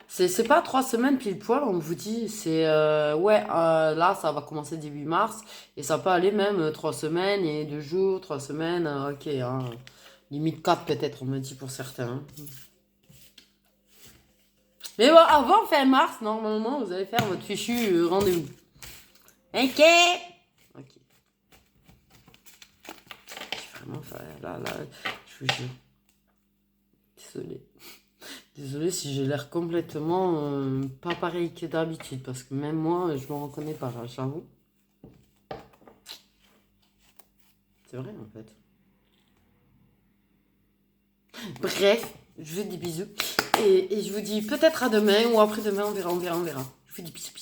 C'est pas 3 semaines pile poil, on vous dit. C'est ouais, là ça va commencer début mars et ça peut aller même 3 semaines et 2 jours, 3 semaines. Ok, hein. Limite 4 peut-être, on me dit pour certains. Hein. Mais bon, avant fin mars, normalement, vous allez faire votre fichu rendez-vous. Ok. Ok. Vraiment, là, je vous jure. Désolée. Désolée si j'ai l'air complètement pas pareil que d'habitude, parce que même moi, je me reconnais pas, j'avoue. C'est vrai, en fait. Bref, je vous dis bisous. Et je vous dis peut-être à demain ou après-demain, on verra. Je vous dis bisous.